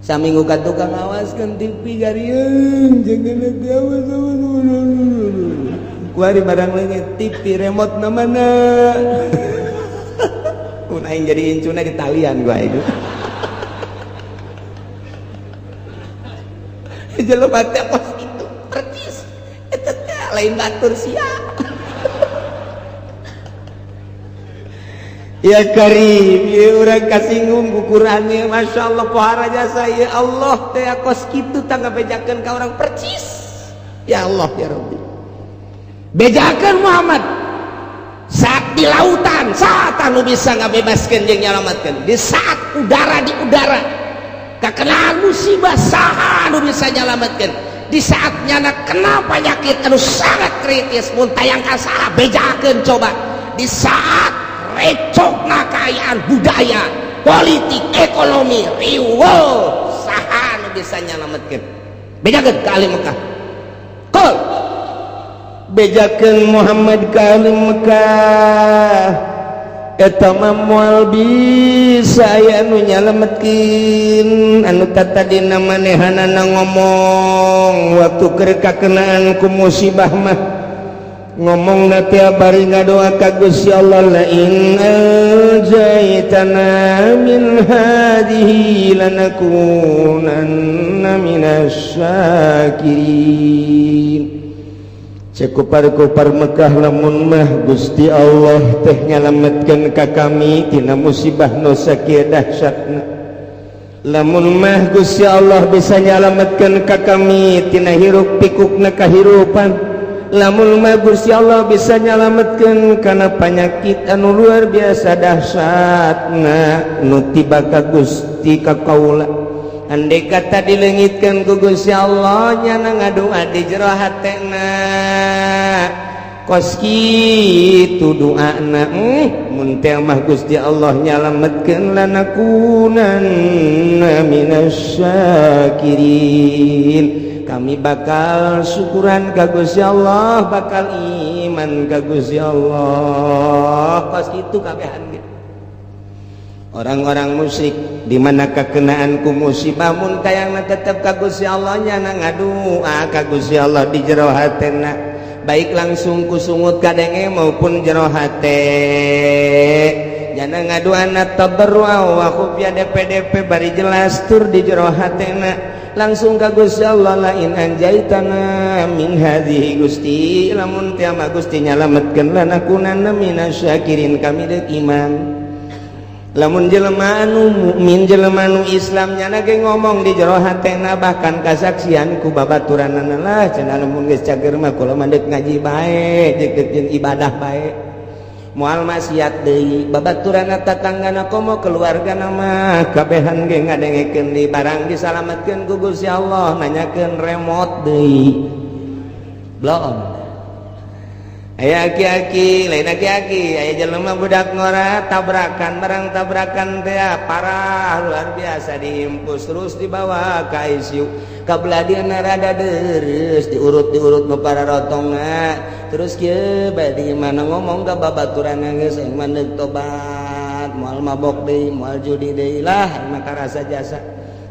saminggu ka tukang awaskeun TV garieun jangan awas kuari barang leungit TV remote na mana kun aing jadi incuna di talian gua itu jelema teh pos kitu percis eta teh lain batur sia ya Karim, ya urang kasinggung ukurannya, masya Allah pohara jasa, ya Allah teh kos kitu tangga bejakeun ka orang percis, ya Allah ya Rabbi, bejakeun Muhammad, saat di lautan, saat anu bisa ngabebaskeun jeung nyalametkeun, di saat udara di udara, kakenaan musibah saha anu bisa nyalametkeun, di saat nyana kena penyakit anu sangat kritis, mun tayang ka saha bejakeun coba, di saat recokna kekayaan budaya politik ekonomi riweuh saha nu bisa nyalametkeun bejakeun ka ahli Mekah qul bejakeun Muhammad ka ahli Mekah eta mah moal bisa aya anu nyalametkeun anu tadina manehanana ngomong waktu keur kakenaan ku musibah mah ngomong nanti bari ngadoa ka Gusti Allah la in anjaytana min hadhihi lanakunanna minasy syakirin cekupar-kupar Mekah lamun mah Gusti Allah teh nyalametkeun ka kami tina musibah nu sakieu dahsyatna lamun mah Gusti Allah bisa nyalametkeun ka kami tina hiruk pikukna kahirupan lamun mah Gusti Allah bisa nyalametkeun kana panyakit anu luar biasa dahsyatna nu tiba ka Gusti ka kaula andai kata dileungitkeun ku Gusti Allah nyana ngadoa di jero hatena kos kitu doana mun teh mah Gusti Allah nyalametkeun lanakunanna minasy syakirin kami bakal syukuran ka Gusti Allah bakal iman ka Gusti Allah pas itu kabehan gitu orang-orang musyrik di mana kakenaan ku musibah mun tayangna tetep ka Gusti Allah nyana ngadoa ka Gusti Allah di jero hatena baik langsung ku sungut kadenge maupun jero hate nyana ngadoana tabarrua wa khufya DP bari jelas tur di jero hatena langsung ka Gusti Allah lain anjaitana min hadhihi Gusti lamun teu mah Gusti nyalametkeun lanakunanna minasyakirin kami deuk iman lamun jelema anu mukmin jelema anu Islam nyana ge ngomong di jero hatena bahkan kasaksian ku babaturanna lah cenah lamun geus cager mah kula mah deuk ngaji bae deuk ibadah bae moal maksiat deui babaturanna tatanggana komo keluargana mah kabehan ge ngadengekeun di barang disalametkeun ku Gusti Allah nanyakeun remote deui blon aya aki-aki lain aki-aki aya jelema budak ngora tabrakan barang tabrakan teh parah luar biasa dihimpus terus dibawa ka ICU kabladieuna rada deres diurut-urut nu pararotongna terus kieu bade mana ngomong ka babaturanna geus aing mah deuk tobat moal mabok deui moal judi deui lah maka rasa jasa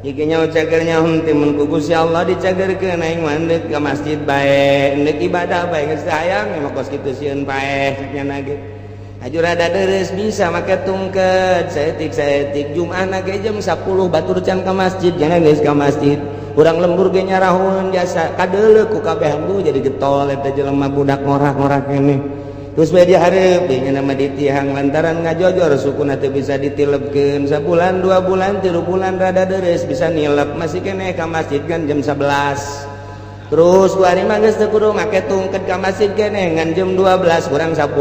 iki nyaho cagernya henteu mun ku Gusti Allah dicagerkeun aing mah deuk ka masjid bae deuk ibadah bae geus hayang mah kos kitu sieun bae saknyana ge aju rada deres bisa make tungket saeutik Jumaahna ge jam 10 batur can ka masjid jangan geus ka masjid urang lembur ge nyarahun jasa kadeuleu ku kabehan ku jadi getol eta jelema budak ngorak-ngorak keneh terus bae dihareup nya nama ditihang lantaran ngajojor sukuna teu bisa ditilebkeun sabulan 2 bulan 3 bulan rada deres bisa nilep masih keneh ka masjid kan jam 11 terus ku hari mah geus teu kudu make tungket ka masjid keneh ngan jam 12 kurang 10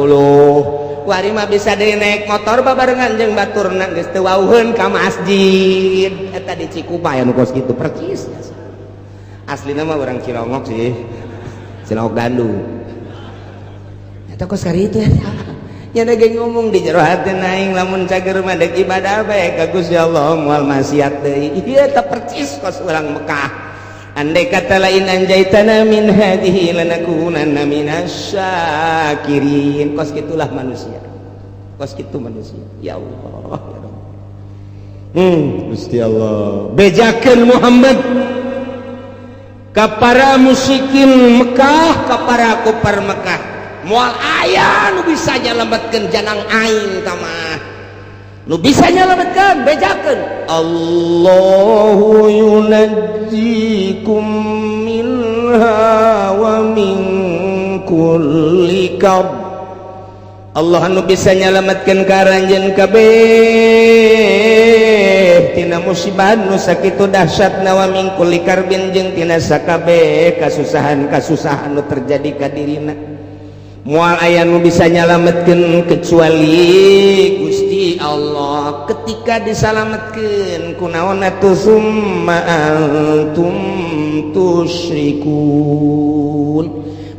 ku hari mah bisa deui naik motor babarengan jeung baturna geus teu wauheun ka masjid eta di Cikupa anu kos kitu percis aslina mah urang Cilongok sih Cilongok Bandung eta kos kari itu nya ge ngomong di jero hatena aing lamun cager mah deuk ibadah bae ka Gusti Allah moal maksiat deui ieu eta percis kos urang Mekah andai kata lain anjaitana min hadhihi lanakunanna minasy syakirin kos kitulah manusia kos kitu manusia ya Allah ya Rabb Gusti Allah bejakeun Muhammad ka para musyrikin Mekah ka para kufar Mekah moal aya nu bisa nyalametkeun janang aing tamah nu bisa nyalametkeun bejakeun Allahu yunajjikum minha wa min kulli kab Allah nu bisa nyalametkeun ka ranjeun kabeh tina musibah nu sakitu dahsyatna wa min kulli karbin jeung tina sakabeh kasusahan nu terjadi ka dirina moal aya nu bisa nyalametkeun kecuali Gusti Allah ketika disalametkeun kunaon atuh summa antum tusyrikun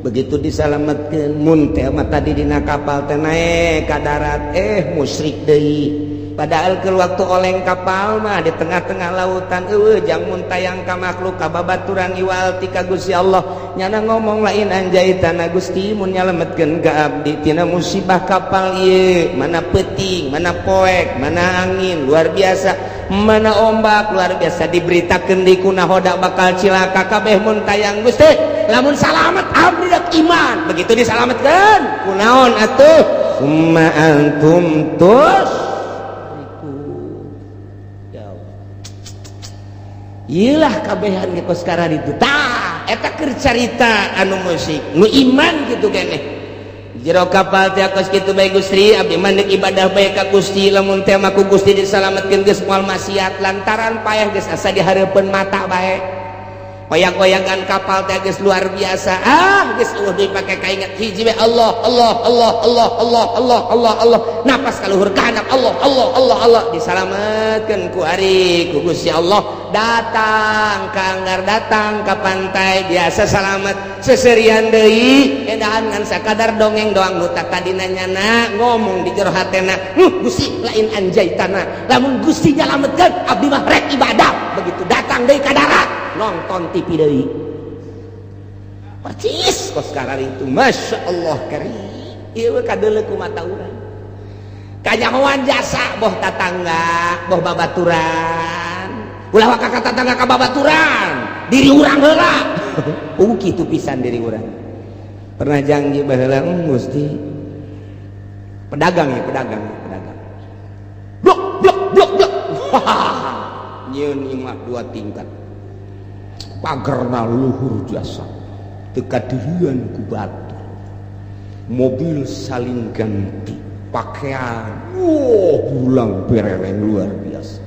begitu disalametkeun mun teh mah tadi dina kapal teh naek ka darat musyrik deui padahal ke waktu oleng kapal mah di tengah-tengah lautan jang muntayang ka makhluk ka babaturan iwal ti ka Gusti Allah nyana ngomong lain anjaitana Gusti mun nyalametkeun ka abdi tina musibah kapal ieu mana peuting mana poek mana angin luar biasa mana ombak luar biasa diberitakeun di kunahoda bakal cilaka kabeh muntayang Gusti lamun salamet abdi dak iman begitu disalametkeun kunaon atuh summa antum iyalah kabehan ge kos karana ditu tah eta keur carita anu musik nu iman kitu keneh jero kapal teh kos kitu bae Gusti abdi mandek ibadah bae ka Gusti lamun teh mah ku Gusti disalametkeun geus moal maksiat lantaran payah geus asa dihareupeun mata bae koyak-koyakan kapal teh geus luar biasa geus dipake kaingat hiji bae Allah napas kaluhur kahanap Allah disalametkeun ku ari ku Gusti Allah datang ka anggar datang ka pantai biasa salamet seserian deui edahan ngan sakadar dongeng doang nu takadina nyana ngomong di jero hatena Gusti lain anjaitana lamun Gusti nyalametkeun abdi mah rek ibadah begitu datang deui ka darat nonton TV deui percis kos karari itu Masya Allah kari ieu kadeuleu ku mata urang kanyahoan jasa boh tatangga boh babaturan ulah ka tetangga ka babaturan diri urang heula kitu pisan diri urang pernah janji baheula Gusti pedagang blok nyeun imah 2 tingkat pagerna luhur jasa teka dirian ku batu mobil saling ganti pakaian bulang bereleng luar biasa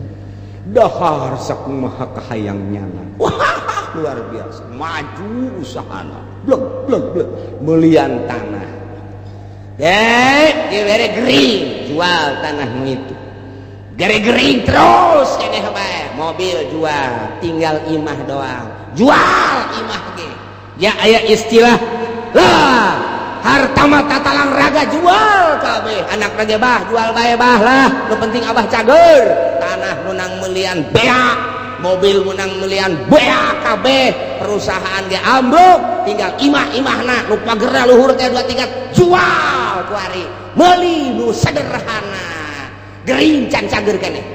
dahar sakumaha kahayang nyana luar biasa maju usahana blek melian tanah gere gering jual tanah itu gere gering terus keneh bae mobil jual tinggal imah doang jual imah ge ya aya istilah lah harta mata talang raga jual kabeh anak raja bah jual bae bah lah nu penting abah cager tanah menang melian beak mobil menang melian beak kabeh perusahaan ge ambruk tinggal imah-imahna nu pagerna luhur teh 2 tingkat jual ku ari meuli nu sederhana gering can cager keneh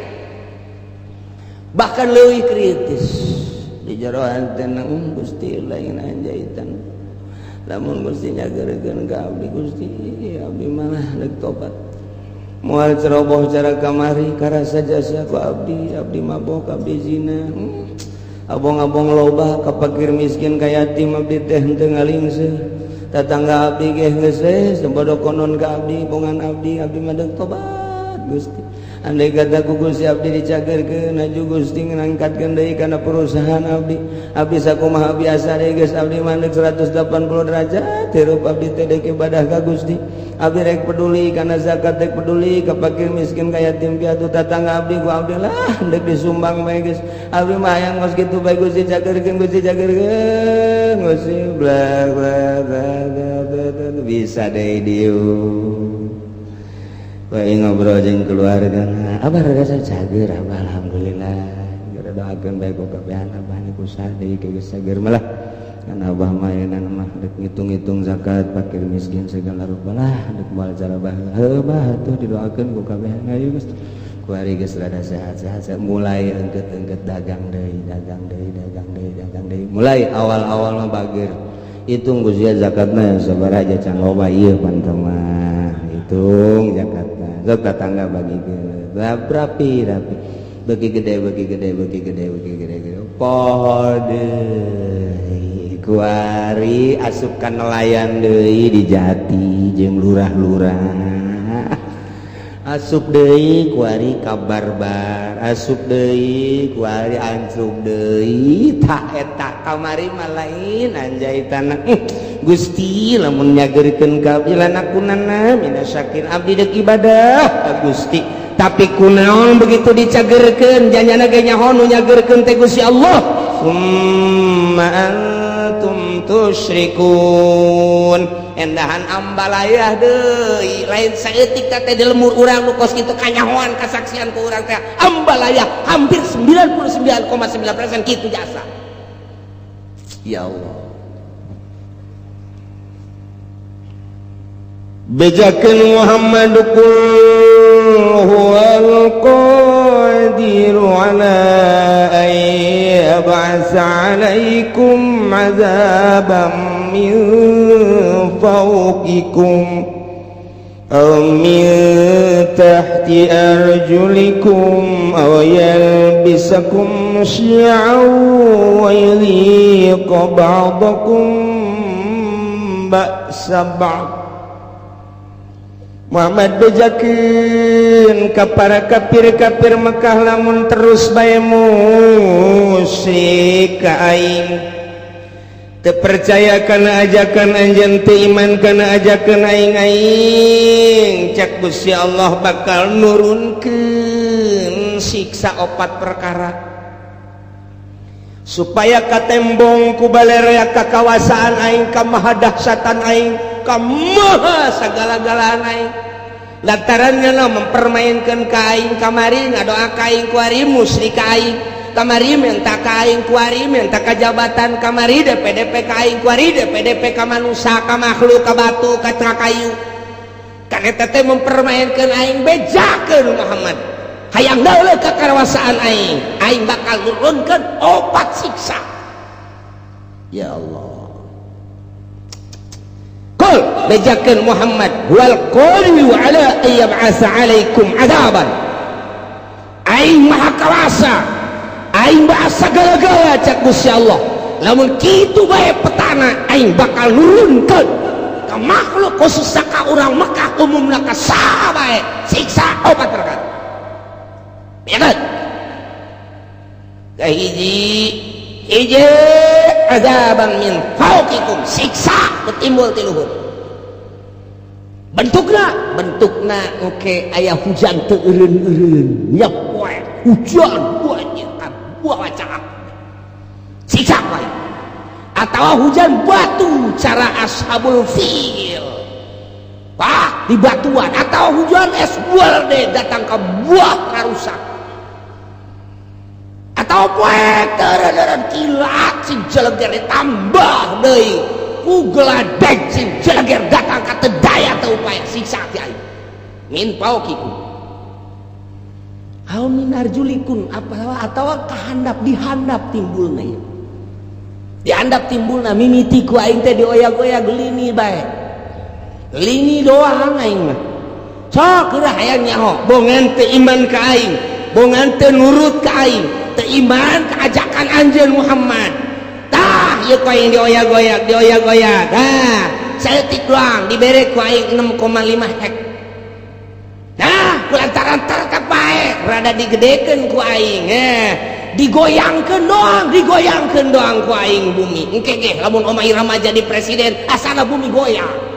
bahkan leuwih kritis di jero antena Gusti lain anjaitan lamun Gusti nyageurkeun ka abdi Gusti abdi malah deuk tobat moal ceroboh cara kamari karasa jasa ku abdi mabok abdi zina abong-abong loba ka fakir miskin ka yatim abdi teh henteu ngalingseuh tatangga abdi ge geus sabodo konon ka abdi bongan abdi mah deuk tobat Gusti andai kata ku Gusti abdi dicagerkeun aju Gusti ngangkatkeun deui kana perusahaan abdi sakumaha biasa deui geus abdi mandeg 180 derajat hirup abdi teh deuk ibadah ka Gusti abdi rek peduli kana zakat rek peduli ka fakir miskin ka yatim piatu tatangga abdi ku abdi lah deuk disumbang bae geus abdi mah hayang ngos kitu bae Gusti cagerkeun Gusti blak bisa deui dieu bae ngobrol jeung keluarga abah rasa cager abah alhamdulillah geura doakeun bae ku kabehan abah niku sadeu geus cager malah kan abah mah eunana mah deuk ngitung-ngitung zakat fakir miskin segala rupa lah deuk moal cara baheula heuh bah atuh didoakeun ku kabehan ayo geus ku ari geus rada sehat-sehat mulai engkeut-engkeut dagang deui mulai awal-awal mah bager hitung Gusti zakatna sabaraha can loba ieu pantang mah hitung zakatna sok tetangga bagikeun rapi bagi gede poho deui kuari asupkan nelayan deui di Jati jeung lurah-lurah asup deui kuari kabarbar asup deui kuari ancruk deui tak eta kamari mah lain anjaitana Gusti lamun nyageurkeun ka abdi lanakunana minasyakir abdi deuk ibadah ka Gusti tapi kunaon begitu dicageurkeun janyana ge nyaho nu nyageurkeun teh Gusti Allah summa antum tusyrikun. Endahan ambalayah deui lain saeutik teh di lemur urang nu kos kitu kanyahoan kasaksian ku urang teh ambalayah hampir 99,9% kitu jasa. Ya Allah, bejakeun Muhammad qul huwal qadiru ala ay yab'atsa 'alaikum 'adzaban min fawqikum aw min tahti arjulikum aw yalbisakum syi'an wa yudhiqa ba'dakum ba'sa ba'd. Muhammad bejakeun ka para kafir-kafir Mekah lamun terus bae musyrik ka aing, teu percaya kana ajakan anjeun, teu iman kana ajakan aing, cak Gusti Allah bakal nurunkeun siksa 4 perkara supaya katembong ku balerea kakawasaan aing, ka maha dahsyatan aing, ka maha sagala-galaan aing. Lantarannya mempermainkan ka aing kamari ngadoa ka aing ku ari musyrik ka aing, kamari minta ka aing ku ari minta ka jabatan, kamari DPDP ka aing ku ari DPDP ka manusia, ka makhluk, ka batu, ka kayu. Kan eta teh mempermainkan aing, bejakeun Muhammad hayang dauleuh ka karawasaan aing bakal nurunkeun 4 siksa. Ya Allah, qul bejakeun Muhammad wal qadiru ala ayyab'atsa 'alaikum 'adzaban, aing maha kawasa, aing maha sagala-gala cak Gusti Allah. Lamun kitu bae petana aing bakal nurunkeun ka makhluk khususna ka urang Mekah umumna ka saha bae siksa 4 perkara. Ya kan? Hiji azaban min fawqikum, siksa ketimbul ti luhur. Bentukna engke aya hujan teu eureun-eureun, nya poe hujan banyak buah wacak. Siksa wae. Atawa hujan batu cara ashabul fil. Wah, di batuan, atau hujan es buah deh datang ke buah karusak. Atau poe tereureun kilat si jeleger ditambah deui ku geladeg si jeleger datang ka teu daya teu upaya siksa ti aing. Min fawqikum aw min arjulikum, atawa kahandap dihandap timbulna ieu. Dihandap timbulna mimiti ku aing teh dioyag-oyag lini bae. Lini doang aing mah. Sok geura hayang nyaho, bongan teu iman ka aing, bongan teu nurut ka aing, teu iman ka ajakan anjeun Muhammad. Tah ieu ku aing dioyag-oyag. Tah, saeutik doang dibere ku aing 6,5 hek. Nah, kulantaran terkep bae, rada digedekeun ku aing. Digoyangkeun doang ku aing bumi. Engke ge lamun Omah Irama jadi presiden, asana bumi goyang.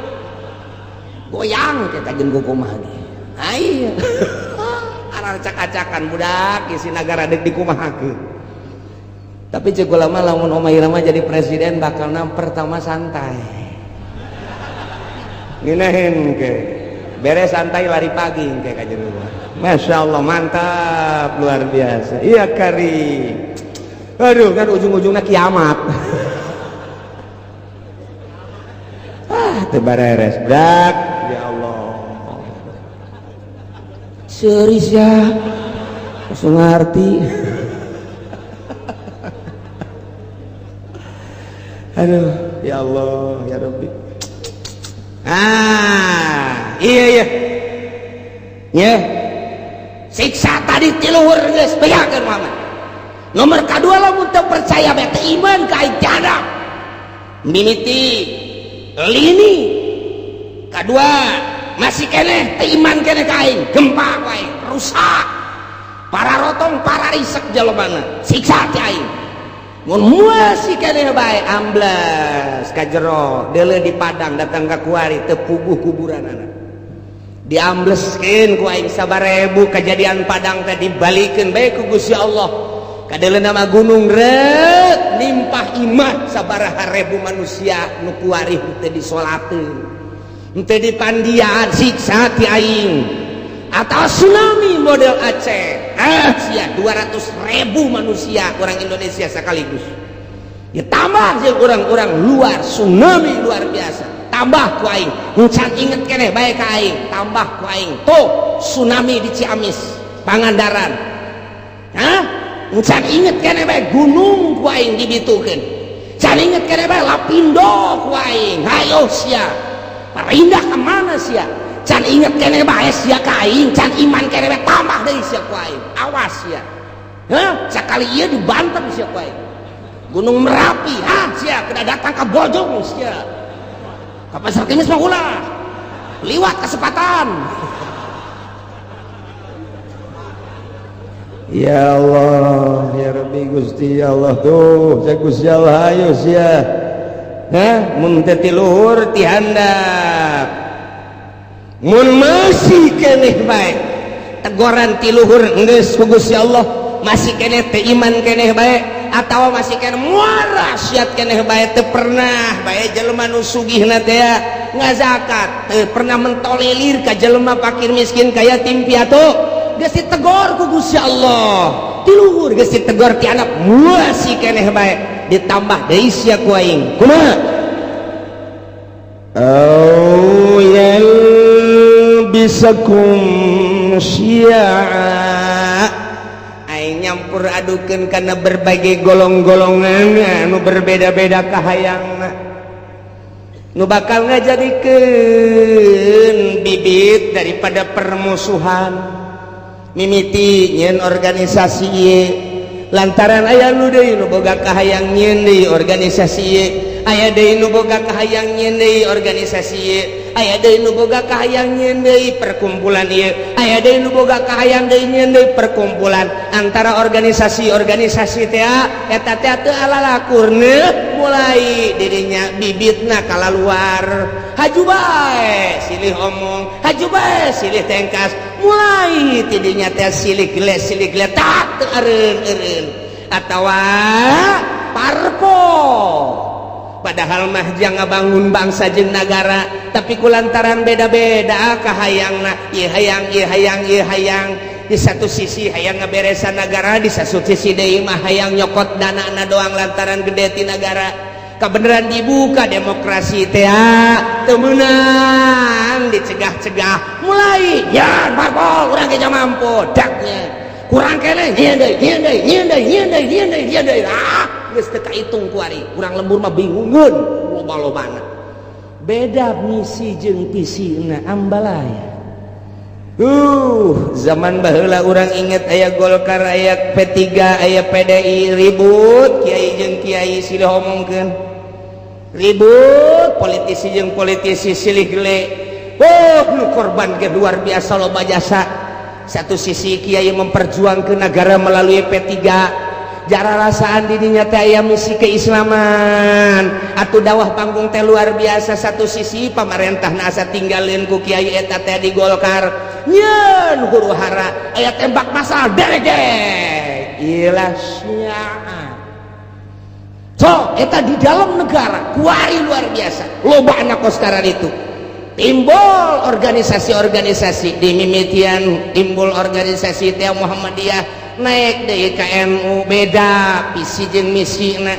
Goyang kita jeung kumaha ge. Ai. Arang acak-acakan budak isi nagara deuk dikumahakeun. Tapi ceuk ulama lamun Omah Irama jadi presiden bakalna pertama santai. Nginahin ke. Beres santai lari pagi engke ka jeung rumah. Masyaallah mantap luar biasa. Iya kari. Aduh kan ujung-ujungnya kiamat. Teu bareres dak. Ya Allah, serius ya, langsung ngerti. Aduh, ya Allah, ya Rabbi. Iya, ya. Siksa tadi ti luhur geus bejakeun Muhammad. Nomor kedua lamun teu percaya bae teu iman ka aing tiada. Mimiti lini. Kedua masih kene iman kene kain gempa wae rusak para rotong para risek jalobana siksa ti aing. Mun masih kene bae amblas ka jero deuleu di padang datang ka kuari teu puguh kuburanana diambleskeun ku aing 1000 kejadian padang teh dibalikeun bae ku Gusti Allah kadele nama gunung rek nimpah imah sabaraha ribu manusia nu kuarih teu disolateun teu dipandian siksa ti aing atau tsunami model Aceh sia 200.000 manusia orang Indonesia sekaligus ya tambah sih orang-orang luar tsunami luar biasa tambah ku aing encan inget keneh bae ka aing tambah ku aing tuh tsunami di Ciamis Pangandaran encan inget keneh bae gunung ku aing dibitukeun can inget keneh bae Lapindo ku aing hayo sia Parindah kemana sia can inget keneh bae sia ka aing can iman keneh bae tambah deui sia ku aing awas sia sakali ieu dibantem sia ku aing Gunung Merapi sia kena datang ke Bojong sia ka Pasar Kemis mah ulah liwat kesempatan Ya Allah ya Rabbi Gusti ya Allah tuh saya Gusti Allah ayo sia mun teu ti luhur ti handap mun masih keneh bae teguran ti luhur geus ku Gusti Allah masih keneh teu iman keneh bae atawa masih keneh muara siat keneh bae teu pernah bae jelema nu sugihna teh ngazakat teu pernah mentolerir ka jelema fakir miskin kaya yatim piatu geus ditegor ku Gusti Allah ti luhur geus ditegor ti anak masih keneh bae ditambah deui sia ku aing kumaha au yalbisakum syi'a aing nyampur adukeun kana berbagai golong-golongan anu berbeda-beda kahayangna nu bakal ngajadikeun bibit daripada permusuhan mimiti nyeun organisasi ye lantaran aya nu deui nu boga kahayang nyeun deui organisasi ye aya deui nu boga kahayang nyeun deui organisasi ye aya deui nu boga kahayang nyeun deui perkumpulan ieu aya deui nu boga kahayang deui nyeun deui perkumpulan antara organisasi-organisasi teh eta teh teu alalakurna mulai dirinya bibitna kalaluar haju bae silih omong haju bae silih tengkas mulai tidinya teh silih gele tak teu eureun atawa parpo padahal mah jang ngabangun bangsa jeung nagara tapi kulantaran beda-beda kahayangna ieu hayang di satu sisi hayang ngaberesan negara di satu sisi deui mah hayang nyokot danana doang lantaran gede ti negara kabeneran dibuka demokrasi teh teu meunang dicegah-cegah mulai ya parpol urang ge mampu daknya kurang keneh nyieun deui geus teu kahitung ku ari urang lembur mah bingungeun loba-lobana beda misi jeung visina ambalaya zaman baheula urang inget aya Golkar aya P3 aya PDI ribut kiai jeung kiai silih omongkeun ribut politisi jeung politisi silih gele nu korban ge luar biasa loba jasa satu sisi kiai memperjuangkeun negara melalui P3 jara rasaan didinya teh aya misi keislaman atuh dakwah panggung teh luar biasa satu sisi pamarentahna asa tinggalin ku kiai eta teh di Golkar nyeun huru hara aya tembak masal derejeg ilah syiah so eta di dalam negara kuari luar biasa loba anak koskaran itu timbul organisasi-organisasi di mimitian timbul organisasi teh Muhammadiyah naik deui ka NU beda visi jeung misina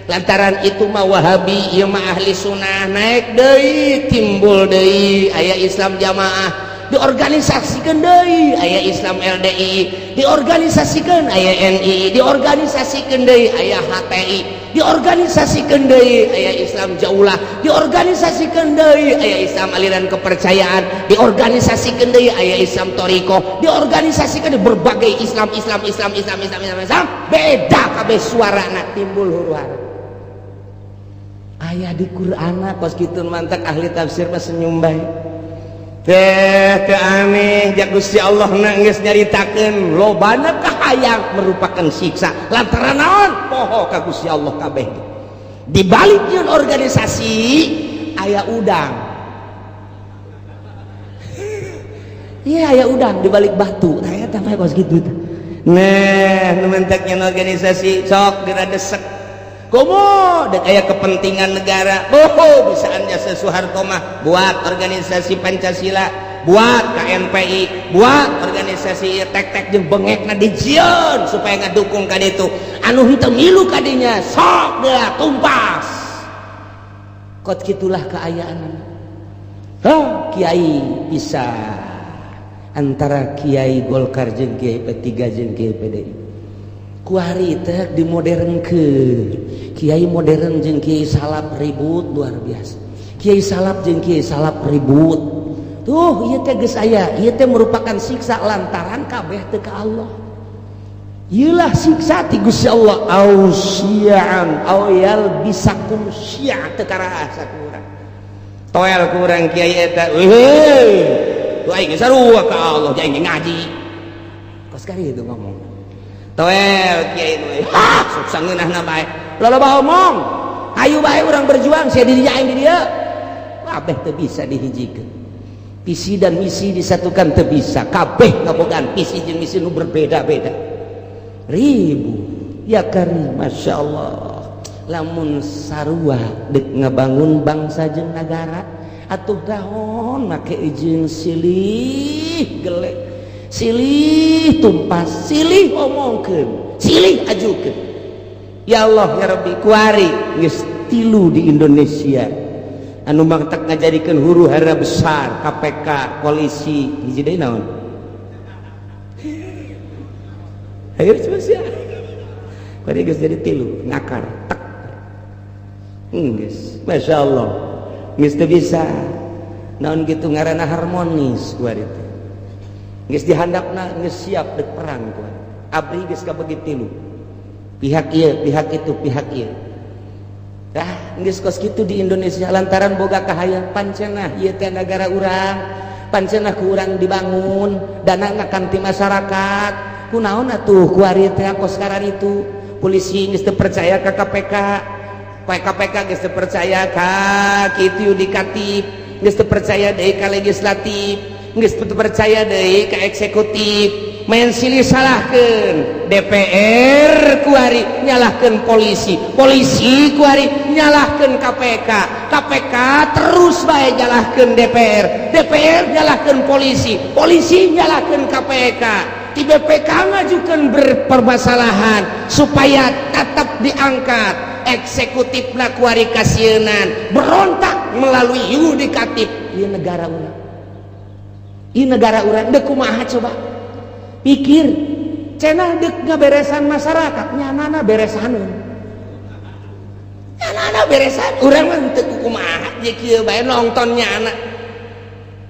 lantaran itu mah Wahabi ieu mah ahli sunnah naik deui timbul deui aya Islam Jamaah diorganisasikeun deui aya Islam LDI diorganisasikeun aya NI diorganisasikeun deui aya HTI diorganisasikeun deui aya Islam Jaulah diorganisasikeun deui aya Islam aliran kepercayaan diorganisasikeun deui aya Islam Thariqah diorganisasikeun berbagai Islam beda kabeh suarana timbul huru-hara aya di Qur'ana kos kitu mantak ahli tafsir mah senyum bae teh aneh jak Gusti Allah geus nyaritakeun lobana kahayang merupakan siksa lantaran naon poho ka Gusti Allah kabeh di balik nyeun organisasi aya udang iya aya udang di balik batu aya tah kos kitu nah numenteknya organisasi sok diradesek komo dek aya kepentingan negara bisaan Jasa Soeharto mah buat organisasi Pancasila buat KNPI buat organisasi tek-tek jeung bengekna dijieun supaya ngadukung ka ditu anu henteu milu kadinya sok deula tumpas kot kitulah keayaan Kiai bisa antara Kiai Golkar jeung Kiai P3 jeung Kiai PDI kuari teh dimodernkeun Kiai modern jeung Kiai Salap ribut luar biasa Kiai Salap jeung Kiai Salap ribut tuh ieu teh geus aya ieu teh merupakan siksa lantaran kabeh teu ka Allah ieulah siksa ti Gusti Allah ausian awyal bisakum syi'a teu karaha sakurang toel kurang Kiai eta tuh aing sarua ka Allah aing ngaji kos kari itu ngomong toel Kiai sok sangeunahna bae loba omong ayo bae urang berjuang sia di dieu aing di dieu kabeh teu bisa dihijikeun visi dan misi disatukan teu bisa kabeh ngabogaan visi jeung misi nu berbeda-beda ribu ya karim Masya Allah lamun sarua dek ngabangun bangsa jeung negara atuh daon make jeung silih gelek silih tumpas silih omongkeun silih ajukeun ya Allah ya Rabbi kuari geus 3 di Indonesia anu mangtak ngajadikeun huru hara besar KPK polisi hiji deui naon ayo coba sia kuari geus jadi 3 ngakar tek geus Masya Allah geus teu bisa naon kitu ngaranna harmonis kuari teh geus dihandapna geus siap dek perang kuari abdi geus kabagi 3 pihak ieu pihak itu pihak ieu geus kos kitu di Indonesia lantaran boga kahayang pancenah ieu teh negara urang pancenah ku urang dibangun dana ngakan ti masyarakat kunaon atuh kuari teh kos karan itu polisi geus teu percaya ka KPK KPK geus teu percaya ka kitu yudikatif geus teu percaya deui ka legislatif geus teu percaya deui ka eksekutif main silih salahkeun DPR kuari nyalahkeun polisi polisi kuari nyalahkeun KPK KPK terus bae nyalahkeun DPR DPR nyalahkeun polisi polisi nyalahkeun KPK di BPK ngajukeun berpermasalahan supaya tetap diangkat eksekutifna kuari kasienan berontak melalui yudikatif ieu negara urang ieu negara urang deuk kumaha coba pikir cenah dek ngaberesan masyarakat nyanana beresaneun nyanana beresan urang mah teu kumaha je kieu bae nonton nyana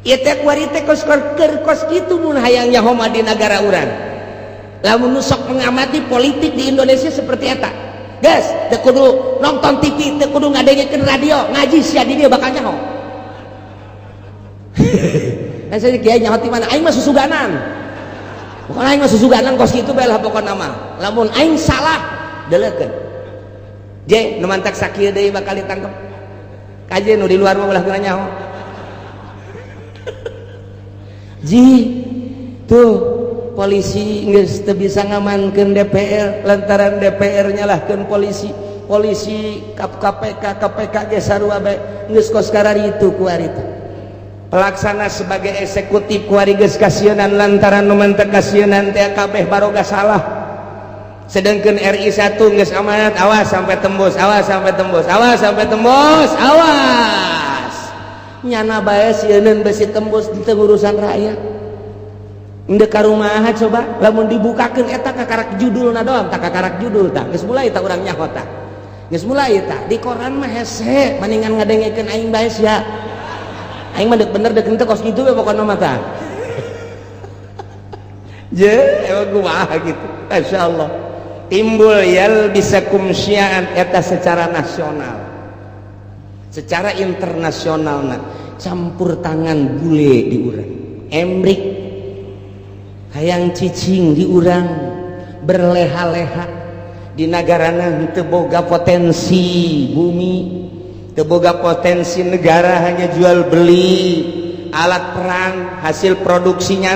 ieu teh kuari teh kos kitu mun hayang nyaho di negara urang lamun sok mengamati politik di Indonesia seperti eta geus teu kudu nonton TV teu kudu ngadengekeun radio ngaji sia di dieu bakal nyaho dan saya kieu nyaho ti mana aing mah susuganan bukan aing mah susuganan kos kitu bae lah pokona mah lamun aing salah deulekeun je nu mantak sakieu deui bakal ditangkep kaje nu di luar mah ulah kena nyaho ji tuh polisi geus teu bisa ngamankeun DPR lantaran DPR nyalahkeun polisi polisi KPK ge sarua bae geus kos kararitu ku ari teh pelaksana sebagai eksekutif kuari geus kasienan lantaran nu mentek kasienan teh kabeh baroga salah sedangkeun RI 1 geus amanat awas sampai tembus awas sampai tembus awas sampai tembus awas nyana bae sieun besi tembus teu urusan rakyat endeu ka rumaha coba lamun dibukakeun eta kakarak judulna doang tak kakarak judul tah geus mulai tah urang nyaho tah geus mulai tah di koran mah hese mendingan ngadengekeun aing bae sia aing mah bener dek henteu kos kitu we pokona mah tah je emang kumaha gitu masyaallah timbul yalbisakum syi'an eta secara nasional secara internasional campur tangan bule di urang emrik hayang cicing di urang berleha-leha di nagarana henteu boga potensi bumi teu boga potensi negara hanya jual beli alat perang hasil produksinya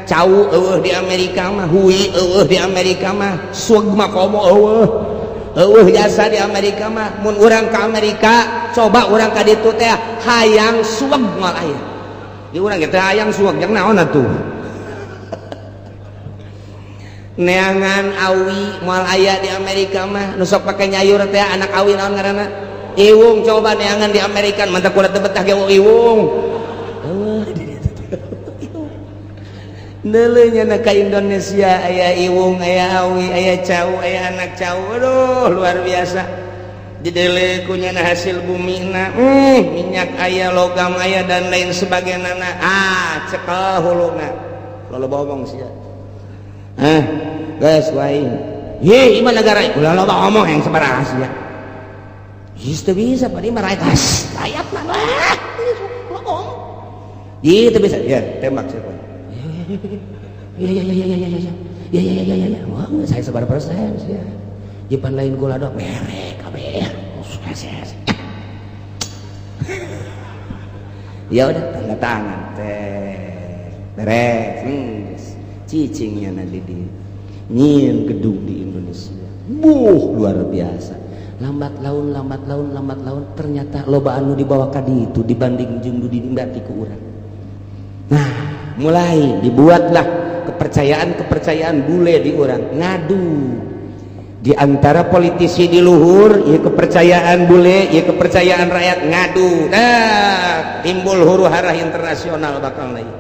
cau di Amerika mah, hui di Amerika mah, suag mah komo jasa di Amerika mah. Mun urang ke Amerika coba urang ka ditu teh hayang suag moal aya di urang teh hayang suag jeung naon atuh neangan awi moal aya di Amerika mah. Nu sok pake nyayur teh anak awi naon ngaranna iwung. Coba neangan di Amerika mantap kuda teu betah ge iwung neuleunya na ka Indonesia aya iwung aya awi aya cau aya anak cau. Aduh luar biasa dideuleu kunyana hasil bumina minyak aya logam aya dan lain sebagainya cekel huluna loba omong sia guys waing ye iman negara ulah loba omong yang sabaraha sia geus teu bisa padi mah rakyat mah lah ngomong ieu teu bisa ya tembak sia ya wah saya sebar persen sia jipan lain gula dok merek kabeh ya udah tanda tangan teh beres cicingnya nanti di nyin gedung di Indonesia luar biasa. Lambat laun ternyata loba anu dibawa ka ditu dibanding jeung nu dinimbrati ku urang. Nah mulai dibuatlah kepercayaan bule di orang ngadu di antara politisi di luhur ya kepercayaan bule ya kepercayaan rakyat ngadu. Nah timbul huru-hara internasional bakal naik,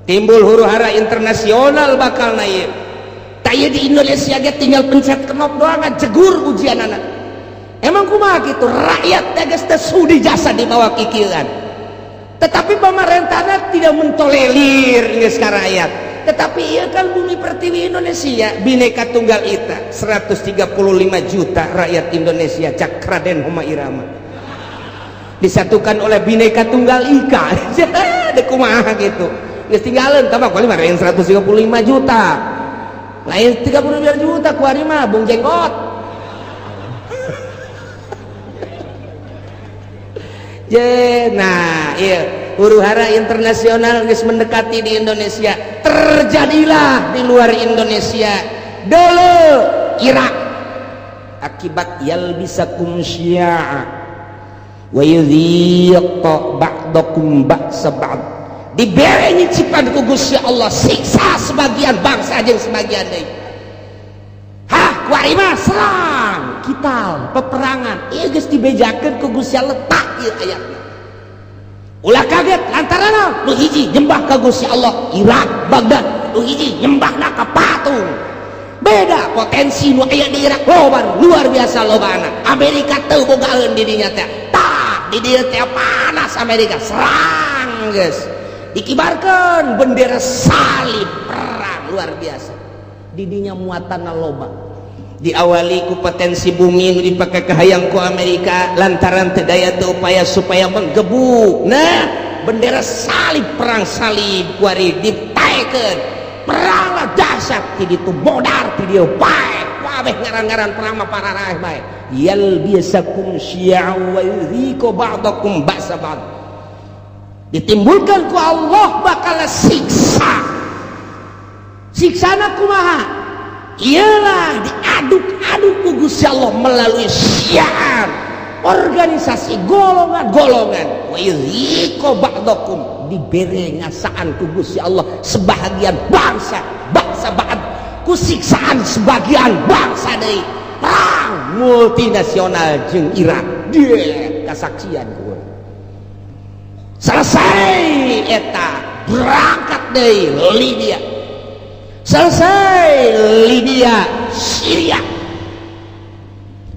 timbul huru-hara internasional bakal naik. Taya di Indonesia ge tinggal pencet knop doang jegur ujian anak. Emang kumaha gitu rakyat geus teh sudi jasa di bawah kikieuan. Tetapi pemerintahnya tidak mentolerir geus ka rakyat. Tetapi ieu kan bumi pertiwi Indonesia Bhinneka Tunggal Ika 135 juta rakyat Indonesia cak Raden Homa Irama disatukan oleh Bhinneka Tunggal Ika. Dek kumaha gitu geus tinggalin tambah kali mah 135 juta lain 39 juta ku ari mah bung jenggot. Nah iya huru-hara internasional geus mendekati di Indonesia. Terjadilah di luar Indonesia dulu Irak akibat yalbisakum syi'a wa yudhiqa ba'dakum ba'sa ba'd dibere nyicipan ku Gusti Allah siksa sebagian bangsa jeung sebagian deui. Hah kuari mah serang kital peperangan ieu geus dibejakeun ku Gusti Allah tak ieu ayatna. Ulah kaget lantaran nu hiji nyembah ka Gusti Allah Irak Baghdad, nu hiji nyembahna ka patung. Beda potensi nu aya di Irak loba luar biasa lobana. Amerika teu bogaeun di dinya teh. Tah di dieu teh panas Amerika serang geus. Dikibarkeun bendera salib perang luar biasa. Di dinya muatanna loba. Diawali ku potensi bumi nu dipake kahayang ku Amerika lantaran teu daya teu upaya supaya menggebuk. Nah bendera salib perang salib kuari dipaekeun perang lah dahsyat ti ditu modar ti dieu bae kabeh ngaran-ngaran perang mah pararah bae yalbisakum syi'a wa yudhiqa ba'dakum ba'sa ba'd ditimbulkan ku Allah bakal siksana kumaha ialah diaduk-aduk ku Gusti Allah melalui syiar organisasi golongan-golongan wa yudhiqa ba'dakum dibere ngasaan ku Gusti Allah sebahagian bangsa ba'd ku siksaan sebagian bangsa deui perang multinasional jeung Irak dia kasaksian ku selesai eta berangkat deui Libya selesai Libya Syria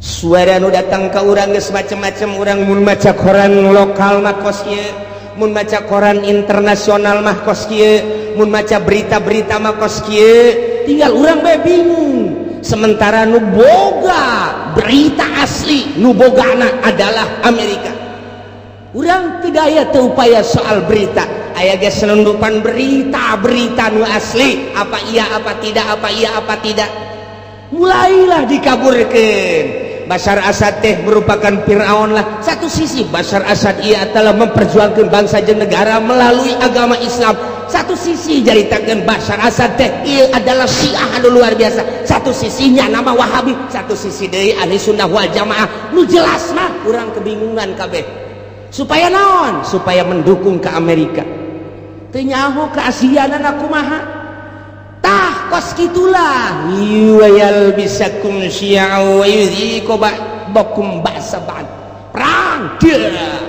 suara nu datang ke urang geus macam-macam urang mun maca koran lokal mah kos kieu mun maca koran internasional mah kos kieu mun maca berita-berita mah kos kieu tinggal urang bae bingung sementara nu boga berita asli nu bogana adalah Amerika. Urang tidak aya teu upaya soal berita aya ge selundupan berita nu asli apa iya apa tidak mulailah dikaburkeun Bashar Assad teh merupakan Fir'aun lah. Satu sisi Bashar Assad ia telah memperjuangkan bangsa dan negara melalui agama Islam. Satu sisi jaritakeun Bashar Assad teh ia adalah Syiah anu luar biasa. Satu sisinya nama Wahabi, satu sisi deui Ahli Sunnah wal Jamaah. Nu jelas mah urang kebingungan kabeh. Supaya naon? Supaya mendukung ke Amerika. Teu nyaho keasianana kumaha? Tah kos gitulah wayal bisakum syi'a wa yudhiqu ba'dakum ba'sa ba'd. Perang dia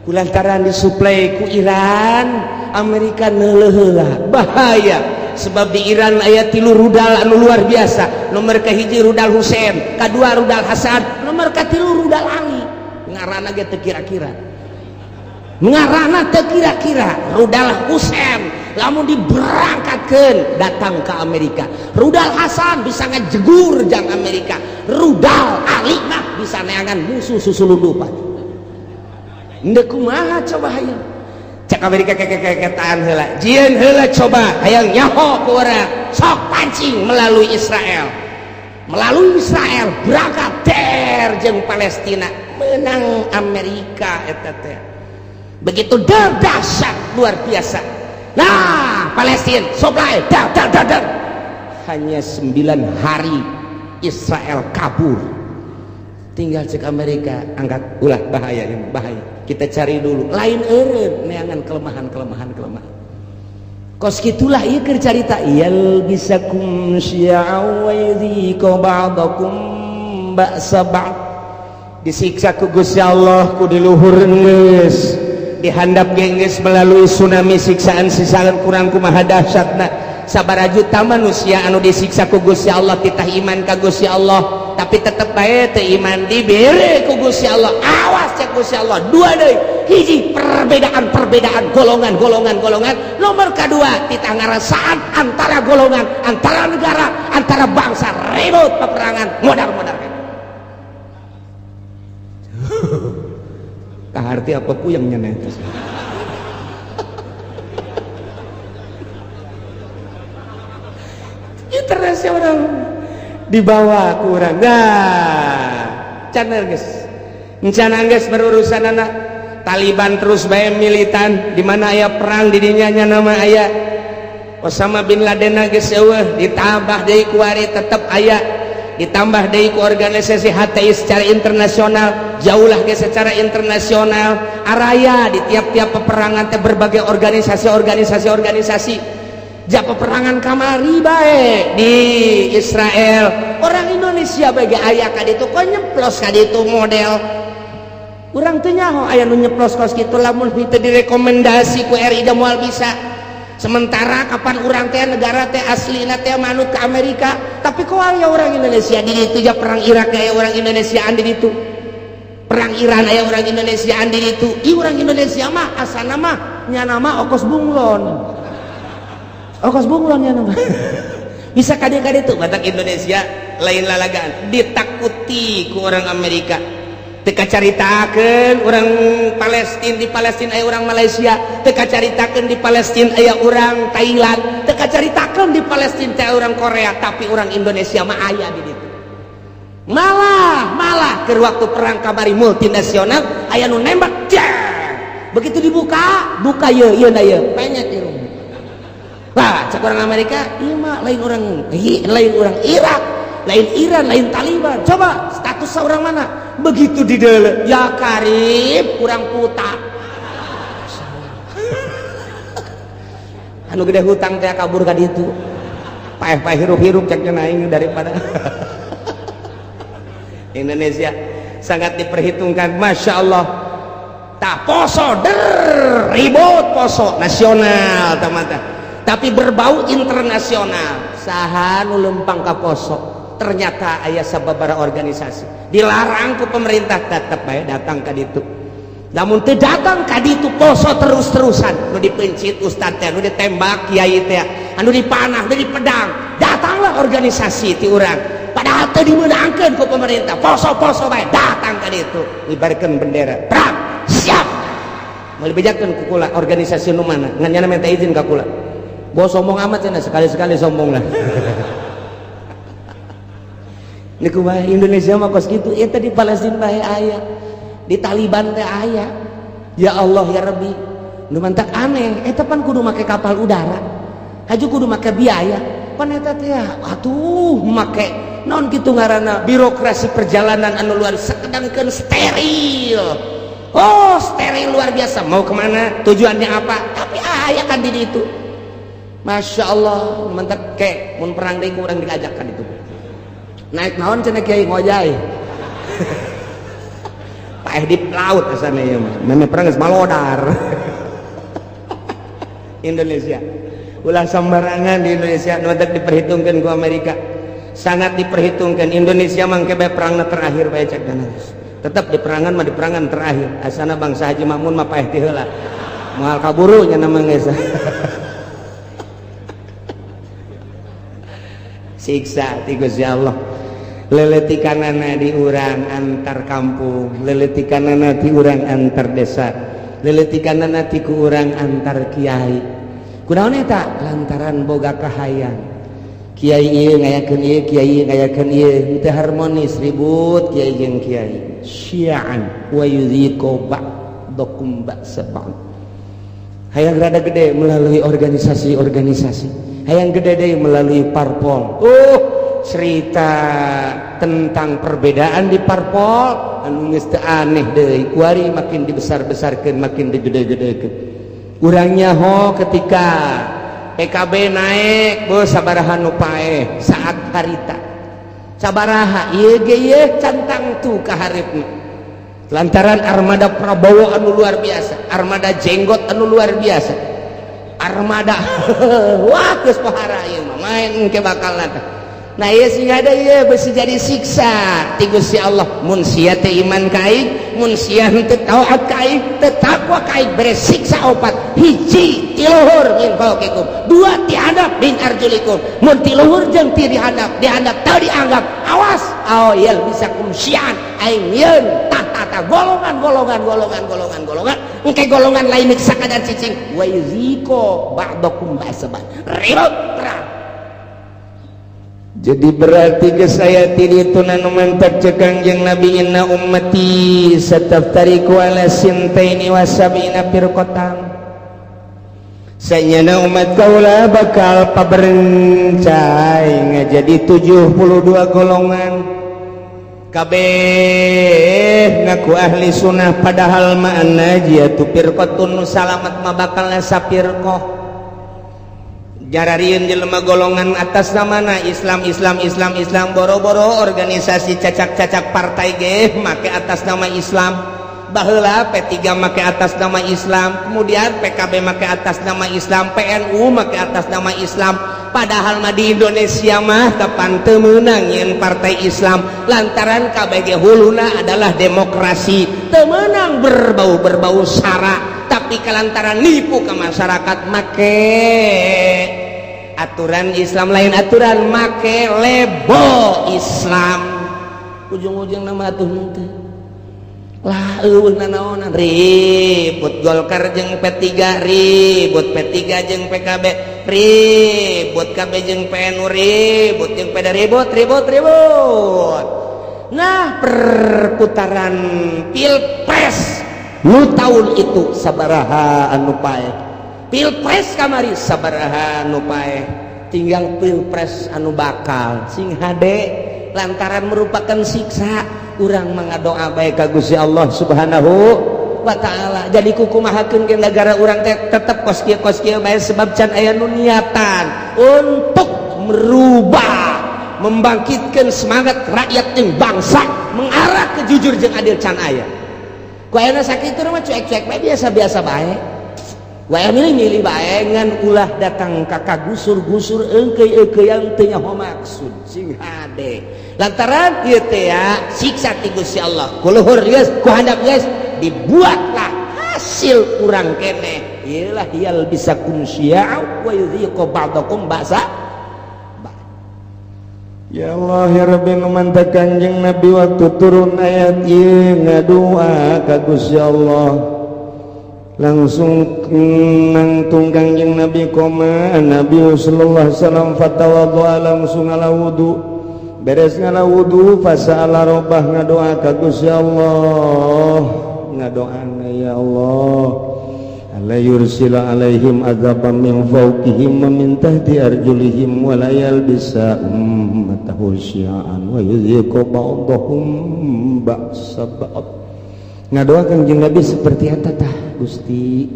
kulantaran disuplai ku Iran, Amerika neuleuh heula bahaya. Sebab di Iran aya 3 rudal anu luar biasa. Nomor kahiji rudal Husein, kadua rudal Hasan, nomor katilu rudal Ali. Ngaranna ge teu kira-kira. Ngaranna teu kira-kira rudal Husein lamun diberangkatkeun datang ke Amerika. Rudal Hasan bisa ngajegur jang Amerika. Rudal Ali mah bisa neangan musuh susulundupan. Endeu kumaha coba hayang. Cak Amerika keketaan heula. Jieun heula coba hayang nyaho ku urang. Sok pancing melalui Israel. Melalui Israel berangkat ter jeung Palestina. Menang Amerika eta teh. Begitu dahsyat luar biasa. Nah, Palestina supply dar. Hanya 9 hari Israel kabur. Tinggal cek Amerika angkat ulah bahaya. Kita cari dulu. Lain eureun neangan kelemahan. Kos gitulah ieu keur carita yal bisakum syi'a wa yudhiqu ba'dakum ba'sa ba'd. Disiksa ku Gusti Allah ku diluhurkeun geus. Dihandap gengges melalui tsunami siksaan kurang kumaha dahsyatna. Sabaraha juta manusia anu disiksa ku Gusti Allah titah iman ka Gusti Allah, tapi tetep bae teu iman dibere ku Gusti Allah. Awas cek Gusti Allah. Dua deui, hiji perbedaan golongan. Nomor kedua titah ngarasaan antara golongan, antara negara, antara bangsa, ribut peperangan modar-modar. Kaharti apa puyeng nyenet internasional dibawa kurang channel guys encana guys berurusan anak Taliban terus bae militan di mana aya perang di dinya nama aya Osama bin Laden geus eueuh ditambah deui ku ari tetep aya ditambah deui ku organisasi HTI secara internasional jauhlah ge secara internasional araya di tiap-tiap peperangan teh berbagai organisasi ja peperangan kamari bae di Israel orang Indonesia bagi aya ka ditu kok nyeplos ka ditu model urang teu nyaho aya nu nyeplos kos kitu lamun teu direkomendasi ku RI da moal bisa. Sementara kapan orang teh negara teh aslina teh manut ke Amerika, tapi kok aya orang Indonesia di ditu ja perang Irak aya orang Indonesiaan di ditu. Perang Iran aya orang Indonesiaan di ditu. Ih orang Indonesia mah asana mah nya nama Okos Bunglon. Okos Bunglon nya nama. Bisa kade-kade tuh batak Indonesia lain lalagaan ditakuti ku orang Amerika. Teka caritakeun orang Palestina di Palestina aya orang Malaysia, teka caritakeun di Palestina aya orang Thailand, teka caritakeun di Palestina aya orang Korea, tapi orang Indonesia mah aya di ditu. Malah keur waktu perang kamari multinasional aya nu nembak begitu dibuka ieu na ieu penyet ieu. Wah, cek orang Amerika ieu mah lain orang Irak, lain Iran, lain Taliban. Coba status seorang mana? Begitu di dalam ya karib kurang puta anu gede hutang teh kabur ka ditu paeh hirup-hirup cek aing daripada Indonesia sangat diperhitungkan. Masya Allah tak poso ribut poso nasional teman-teman tapi berbau internasional saha nu lempang ka poso. Ternyata aya sababaraha organisasi dilarang ku pemerintah tetep bae datang ka ditu. Namun teu datang ka ditu poso terus-terusan nu dipencit ustad teh, nu ditembak kiai teh, anu dipanah, nu dipedang. Datanglah organisasi ti urang. Padahal teu dimeunangkeun ku pemerintah. Poso-poso bae datang ka ditu. Ngibarkeun bendera. Perang siap. Mau dibejakeun ku kula organisasi nu mana? Ngan nyana minta izin ka kula. Bos sombong amat cenah sekali-sekali sombong lah. niku bae Indonesia mah kos kitu eta di Palestina bae aya di Taliban teh aya ya Allah ya Rabbi nu mantak aneh eta pan kudu make kapal udara haju kudu make biaya pan eta teh atuh make naon kitu ngaranna birokrasi perjalanan anu luar sakedangkeun steril. Oh steril luar biasa mau kemana tujuannya apa tapi aya kan di itu Masya Allah mentek ke mun perang deui urang diajakkan itu naik naon cenah kiai ngojay paeh di laut asana ieu mah meme perang geus malodar Indonesia ulah sembarangan di Indonesia nu diperhitungkeun ku Amerika sangat diperhitungkan Indonesia mangke bae perangna terakhir bae cek dana tetap di perangan mah di perangan terakhir asana bangsa Haji Mamun mah paeh ti heula moal kaburu nya nama geus siksa ti Gusti Allah leletikanana di urang antar kampung leletikanana ti urang antar desa leletikanana ti ku urang antar kiai kunaon eta lantaran boga kahayang kiai ieu ngayakeun ieu kiai ngayakeun ieu teu harmonis ribut kiai jeung kiai syi'an wa yudhiqu ba'dakum ba'sa ba'd hayang rada gede melalui organisasi-organisasi hayang gede deui melalui parpol cerita tentang perbedaan di parpol anu geus teu aneh deui kuari makin dibesar-besarkeun makin digede-gedekeun urangnya ketika PKB naik bos sabaraha nu paeh saat harita sabaraha ieu ge ieu cantang tu ka hareupeuna lantaran armada Prabowo anu luar biasa armada jenggot anu luar biasa armada wah geus pohara ieu mah main ke bakal nata nah ieu sing ada ieu beusi jadi siksa ti Gusti Allah mun sia teh iman ka aing mun sia teu taat ka aing teu takwa ka aing bere siksa opat hiji ti luhur min fauqikum dua ti hadap min arjulikum mun ti luhur jeung ti dihadap teu dianggap awas yel bisa kumsian aing yeun tata golongan engke golongan lain sakadar cicing wa yuziko ba'dakum ba'saban ribut perang. Jadi berarti ke saya tiri tunan mantak cekang jeung Nabi inna ummati sataftariku ala sintaini wa sab'ina firqatan sayana umat kaula bakal paberencai ngajadi 72 golongan kabeh ngaku ahli sunnah padahal ma'an najiyatu firqatun salamat mah bakal sapirqah jararieun jelema golongan atas namana Islam boro-boro organisasi cacak-cacak partai ge make atas nama Islam baheula P3 make atas nama Islam kemudian PKB make atas nama Islam PNU make atas nama Islam padahal mah di Indonesia mah kapan teu meunang nyeun partai Islam lantaran KBG huluna adalah demokrasi teu meunang berbau sara tapi kelantaran nipu ke masyarakat make aturan Islam lain aturan make lebo Islam ujung-ujung nama atuh teh lah eueuh nanaonan ribut Golkar jeung P3 ribut P3 jeung PKB ribut KB jeung PNU ribut jeung PD ribut nah perputaran pilpres nu tahun itu sabaraha anu paeh pilpres kamari sabaraha anu paeh tinggal pilpres anu bakal sing hade lantaran merupakan siksa urang mangadoa bae ka Gusti Allah Subhanahu wa taala jadi kukumahakeun ke negara urang teh tetep kos kieu bae sebab can aya nu niatan untuk merubah membangkitkan semangat rakyat jeung bangsa mengarah ke jujur jeung adil can aya ku ayeuna sakitu mah cuek-cuek bae biasa-biasa bae wae milih bae ngan ulah datang ka kagusur-gusur eungkeuy-eungkeuyan teu nyaho maksud sing hade lantaran ieu teh ya siksa ti Gusti Allah ku luhur geus ku handap geus dibuatlah hasil urang keneh ieulah yal bisa kumsya wa yudhiqu ba'dakum ba'sa ya Allah ya Rabbi numantak kanjeng Nabi waktu turun ayat ieu ngadua ka Gusti Allah langsung nangtung kanjeng Nabi koma Nabi sallallahu alaihi wasallam fatawadhu langsung ala wudu beres ngala wudu fasa'ala rabbah ngadoa ka Gusti Allah ngadoana ya Allah alla yursila alaihim azaban min fawqihim wa min tahti arjulihim wa la yalbisa ummatahu syi'an wa yudhiqu ba'dahum ba'sa ba'd. Ngadoa Kangjeng Nabi seperti eta tah Gusti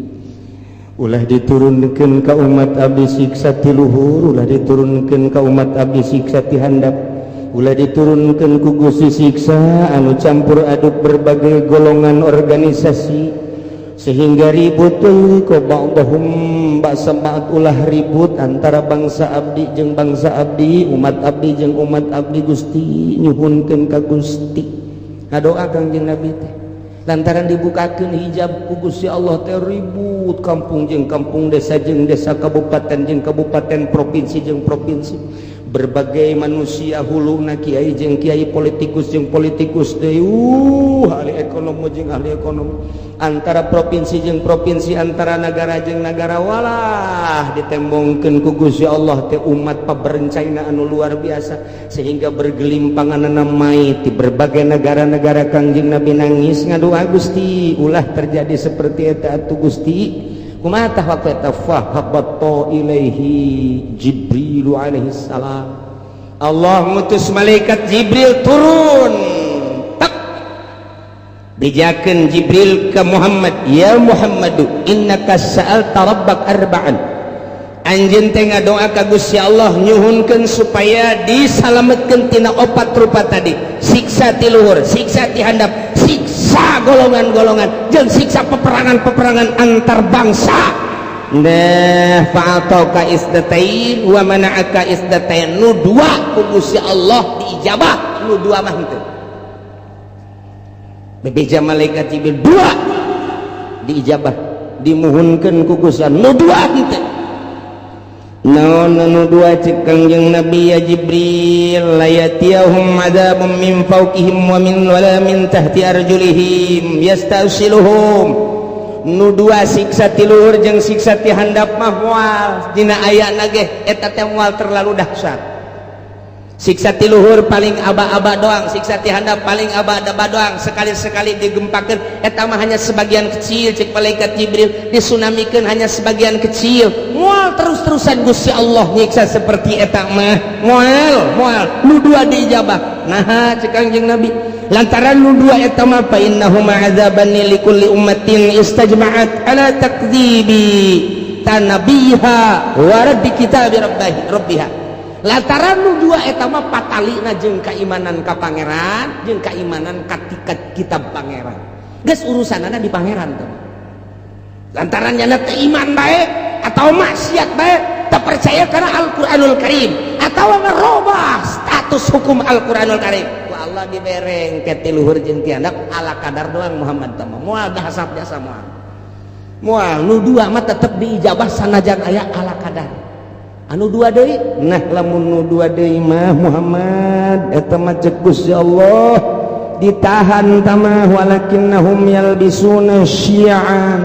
ulah diturunkeun ka umat abdi siksa ti luhur, ulah diturunkeun ka umat abdi siksa ti handap, ulah diturunkeun ku Gusti siksa anu campur aduk berbagai golongan organisasi sehingga ribut ko ba'dahum ba'sa ba'd ulah ribut antara bangsa abdi jeung bangsa abdi, umat abdi jeung umat abdi. Gusti nyuhunkeun ka Gusti ngadoa Kangjeng Nabi teh lantaran dibukakeun hijab ku Gusti Allah teh ribut kampung jeung kampung, desa jeung desa, kabupaten jeung kabupaten, provinsi jeung provinsi, berbagai manusia huluna kiai jeung kiai, politikus jeung politikus teh ahli ekonomi jeung ahli ekonomi, antara provinsi jeung provinsi, antara negara jeung negara, walah ditembongkeun ku Gusti Allah teh umat paberencana anu luar biasa sehingga bergelimpangan mai ti berbagai negara-negara. Kangjeng Nabi nangis ngadoa Gusti ulah terjadi seperti eta atuh Gusti. Kumaha tah waktu eta fahabata ilaihi Jibril alaihi salam, Allah ngutus malaikat Jibril turun tak dijakeun Jibril ke Muhammad, ya Muhammadu innaka sa'alta rabbak arba'an, anjeun teh ngadoa ka Gusti Allah nyuhunkeun supaya disalametkeun tina 4 rupa tadi, siksa ti luhur, siksa ti handap, siksa golongan-golongan jeung siksa peperangan-peperangan antar bangsa. Nah fa'atauka isdatain wa mana'aka isdatain, nu dua ku Gusti Allah diijabah, nu dua mah henteu. Bebeja malaikat Jibril dua diijabah dimuhunkeun ku Gusti Allah, nu dua henteu. Naon nu dua cek Kangjeng Nabi ya Jibril, layatiyahum adzabun min fawqihim wa min wala min tahti arjulihim yastasiluhum. Nu dua siksa ti luhur jeung siksa ti handap mah moal dina ayana ge eta teh moal terlalu dahsyat. Siksa ti luhur paling aba-aba doang, siksa ti handap paling aba-aba doang, sekali-sekali digempakeun eta mah hanya sebagian kecil cek malaikat Jibril, disunamikeun hanya sebagian kecil. Moal terus-terusan Gusti Allah nyiksa seperti eta mah moal nu dua diijabah. Nah cek Kangjeng Nabi lantaran nu dua eta mah fa innahuma adzaban likulli ummatin istajma'at ala takdzibi tanabiha wa raddi kitabi rabbiha. Lantaran nu dua eta mah patalina jeung kaimanan ka pangeran jeung kaimanan ka kitab pangeran. Geus urusanana di pangeran teh. Lantaran nya teh iman bae atau maksiat bae, teu percaya kana Al-Qur'anul Karim atau ngerobah status hukum Al-Qur'anul Karim. Allah dibereng ke ti luhur jeung ti handap ala kadar doang Muhammad tama moal dahasap jasa moal nu dua mah tetep diijabah sanajan aya ala kadar. Anu dua deui nah lamun nu dua deui mah Muhammad eta mah ceuk Gusti Allah ditahan tamah walakinnahum yalbisuna syi'an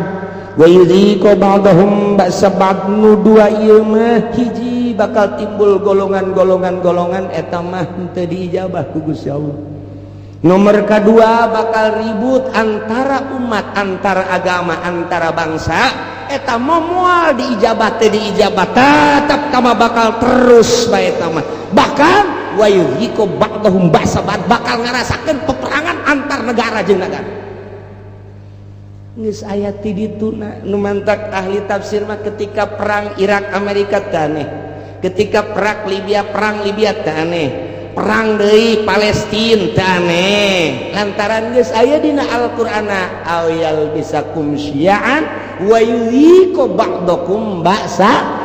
wa yudhiqu ba'dahum ba'sa ba'd. Nu dua ieu mah hiji bakal timbul golongan-golongan eta mah teu diijabah ku Gusti Allah. Nomor kedua bakal ribut antara umat, antara agama, antara bangsa, eta mah moal diijabah teu diijabah tetep tama bakal terus bae eta mah. Bahkan wa yuhiqu ba'dahum ba'sa ba'd, bakal ngarasakeun peperangan antar negara jeung negara. Geus aya ti dituna nu mantak ahli tafsir mah ketika perang Irak Amerika teh aneh, ketika perang Libya teh aneh, perang deui Palestina teh aneh, lantaran geus aya dina Al-Qur'ana awyal bisakum syi'an wa yuhiqu ba'dakum ba'sa.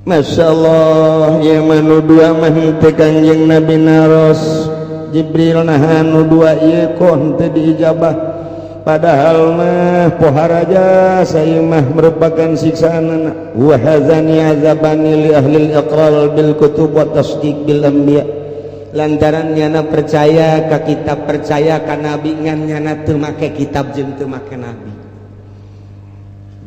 Masyaallah ya manu dua mah teh Kanjeng Nabi naros Jibril nah nu dua ieu kok teu diijabah, padahal mah poharaja saya mah merupakan siksaan. Wa hazani azabani li ahli al-iqrar bil kutub wa tasdiq bil anbiya, lantaran nyana percaya ka kitab, percaya ka nabi, ngan nyana teu make kitab jeung teu make nabi.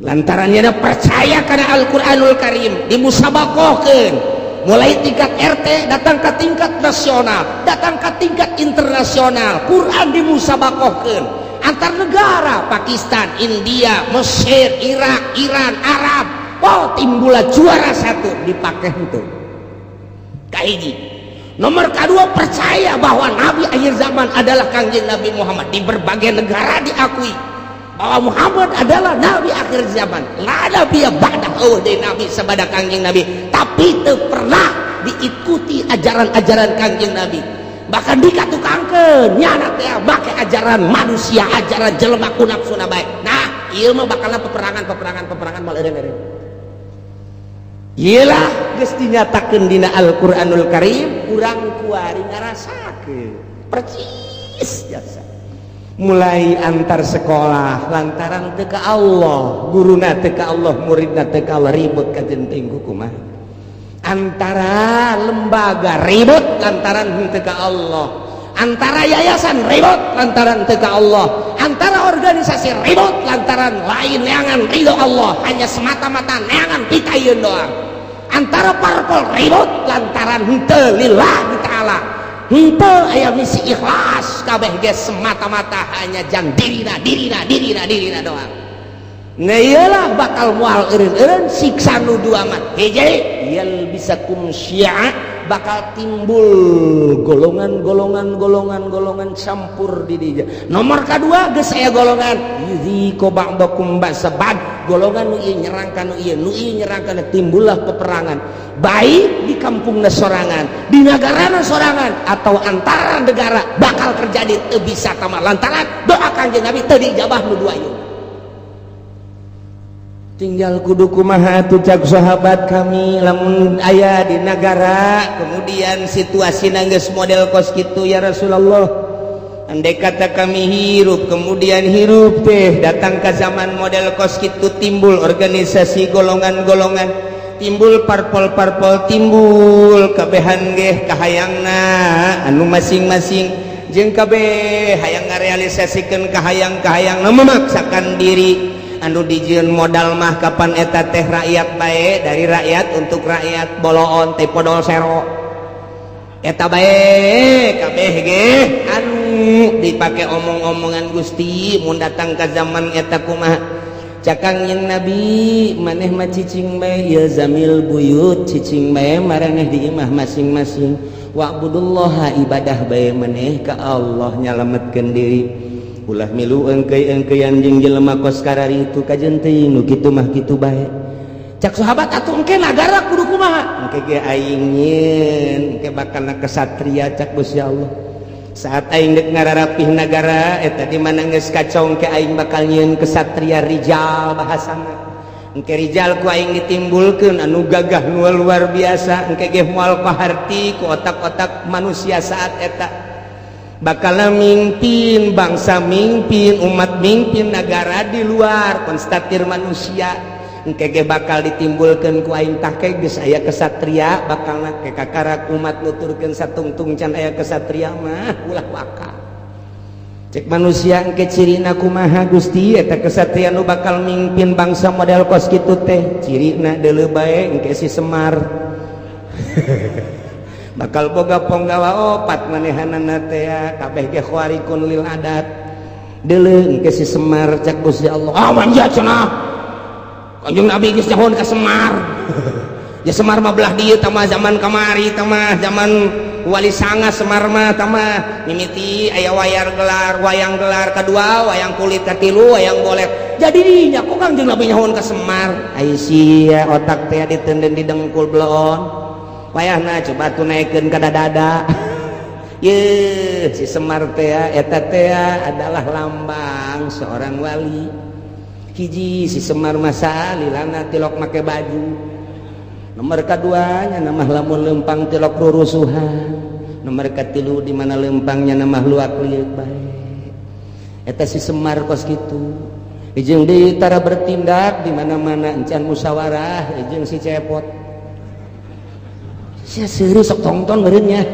Lantaran nyana percaya kana Al-Qur'anul Karim dimusabaqahkeun mulai tingkat RT datang ke tingkat nasional, datang ke tingkat internasional. Quran dimusabakohkeun antar negara, Pakistan, India, Mesir, Irak, Iran, Arab. Oh, timbullah juara satu dipakai itu. Kahiji. Nomor kedua, percaya bahwa Nabi akhir zaman adalah Kangjeng Nabi Muhammad. Di berbagai negara diakui bahwa Muhammad adalah Nabi akhir zaman. La nabiya ba'da dari Nabi sabada Kangjeng Nabi, tapi teu pernah diikuti ajaran-ajaran Kangjeng Nabi. Bahkan dikatukangkeun nyana teh make ajaran manusia, ajaran jelema ku nafsuna bae. Nah, ieu mah bakalna peperangan mal eureun-eureun. Iyalah geus dinyatakeun dina Al-Qur'anul Karim, urang kuari ngarasakeun percis jasa. Mulai antar sekolah lantaran teu ka Allah, guruna teu ka Allah, muridna teu ka Allah, ribut ka genting kumaha. Antara lembaga ribut lantaran teu ka Allah, antara yayasan ribut lantaran teu ka Allah, antara organisasi ribut lantaran lain neangan ridho Allah, hanya semata-mata neangan pitayeun doang. Antara parpol ribut lantaran henteu lillahi ta'ala, henteu aya misi ikhlas, kabeh ge semata-mata hanya jang dirina doang. Nah iyalah bakal moal eureun-eureun siksa nu dua mah. Hiji, yal bisakum syi'a, bakal timbul golongan campur di dieu. Nomor kedua geus aya golongan yuziqu ba'dakum ba'sabad, golongan nu ieu nyerang ka nu ieu nyerang kana, timbullah peperangan baik di kampungna sorangan, di negarana sorangan, atau antara negara bakal terjadi teu bisa tamah lantaran doa Kanjeng Nabi teu dijabah nu dua ieu. Tinggal kudu kumaha tuh cak sahabat kami lamun aya di negara kemudian situasi geus model kos kitu ya Rasulullah. Andai kata kami hirup kemudian hirup teh datang ke zaman model kos kitu, timbul organisasi golongan-golongan, timbul parpol-parpol, timbul kabehan ge kahayangna anu masing-masing, jeung kabeh hayang ngarealisasikeun kahayang-kahayangna memaksakan diri. Anu dijieun modal mah kapan eta teh rakyat bae, dari rakyat untuk rakyat, boloon teh podol sero eta bae kabeh ge anu dipake omong-omongan Gusti. Mun datang ka zaman eta kumaha cakang yang Nabi, maneh mah cicing bae ya zamil buyut, cicing bae maraneh di imah masing-masing, wa'budullaha ibadah bae maneh ka Allah, nyalametkeun diri. Ulah milu engkeuy-engkeuyan jeung jelema kos karari itu kajen teuing nu kitu mah kitu bae. Cak sahabat atuh engke nagara kudu kumaha? Engke ge aing nyieun, engke bakalna kesatria cak Gusti Allah. Saat aing deuk ngararapih nagara eta di mana geus kacau, engke aing bakal nyieun kesatria rijal bahasana. Engke rijal ku aing ditimbulkeun anu gagah luar biasa, engke ge moal paharti ku otak-otak manusia saat eta. Bakal mimpin bangsa, mimpin umat, mimpin negara di luar konstatir manusia. Engke ge bakal ditimbulkeun ku aing tah ke geus aya kesatria, bakalna ke kakarak umat nuturkeun satungtung can aya kesatria mah ulah bakal. Cek manusia engke cirina kumaha Gusti eta kesatria nu bakal mimpin bangsa model kos kitu teh? Cirina deuleu bae engke si Semar. Bakal boga ponggawa opat manehanana teh kabeh ge khawarikun lil adat. Deuleu engke si Semar cak Gusti Allah. Ah manja cenah. Kanjeng Nabi geus nyahon ka Semar. Ya Semar mah belah dieu tamah zaman kamari, tamah zaman Wali Sanga Semar mah tamah mimiti aya wayang gelar kadua, wayang kulit katilu, wayang golet. Jadi dinya kok Kanjeng Nabi nyahon ka Semar. Ai sia otak teh diteunden di dengkul belon. Wayahna coba tunaikeun ka dada. Ye si Semar teh eta teh adalah lambang seorang wali. Hiji si Semar masa lilana tilok make baju. Nomor kaduanya nama lamun lempang tilok rurusuhan. Nomor katilu di mana lempangnya nama luak liuk bae. Eta si Semar kos kitu. Jeung deui tara bertindak di mana-mana encan musyawarah jeung si Cepot. Sia seuri sok tongton meureunnya.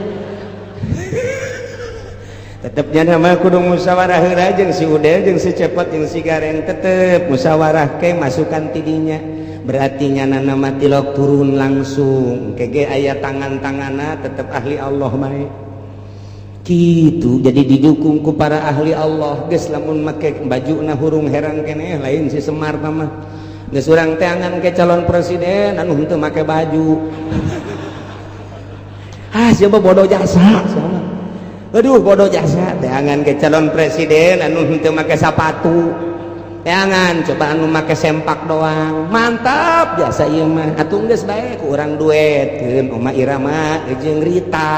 Tetepnya nama kudu musyawarah heula jeung si Udel jeung si Cepot jeung si Gareng, tetep musyawarah ke masukan tidinya. berarti nyanana mati lok turun langsung kege aya tangan-tangana tetap ahli Allah mae gitu. Jadi didukung ku para ahli Allah geus lamun make bajuna hurung herang keneh lain si Semar mah geus urang teh angan ke calon presiden anu henteu make baju siapa bodoh jasa siapa aduh bodoh jasa teh angan ke calon presiden anu henteu make sapatu teh angan coba anu make sempak doang mantap jasa ieu mah atuh geus bae ku urang duetkeun Oma Irama jeung Rita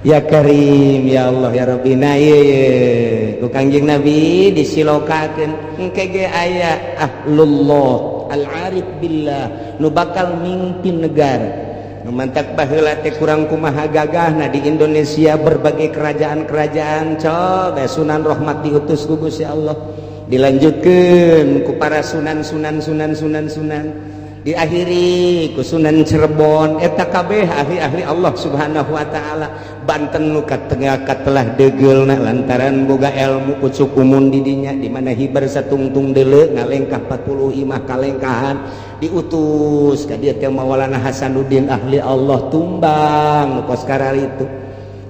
ya Karim ya Allah ya Rabbi. Nah ieu ku Kangjeng Nabi disilokakeun engke ge aya ahlullah al-arif billah nu bakal mimpin negara nu mantak baheula teh kurang kumaha gagahna di Indonesia berbagai kerajaan-kerajaan coba Sunan Rahmat diutus ku Gusti Allah dilanjutkeun ku para sunan diakhiri ku Sunan Cirebon eta kabeh ahli-ahli Allah Subhanahu wa taala. Banten nu katengah katelah degeulna lantaran boga ilmu pucuk umun di dinya di mana hibar satungtung deuleu ngalengkah 45 kalengkahan diutus ka dieu teh Maulana Hasanuddin ahli Allah tumbang nu kos kararitu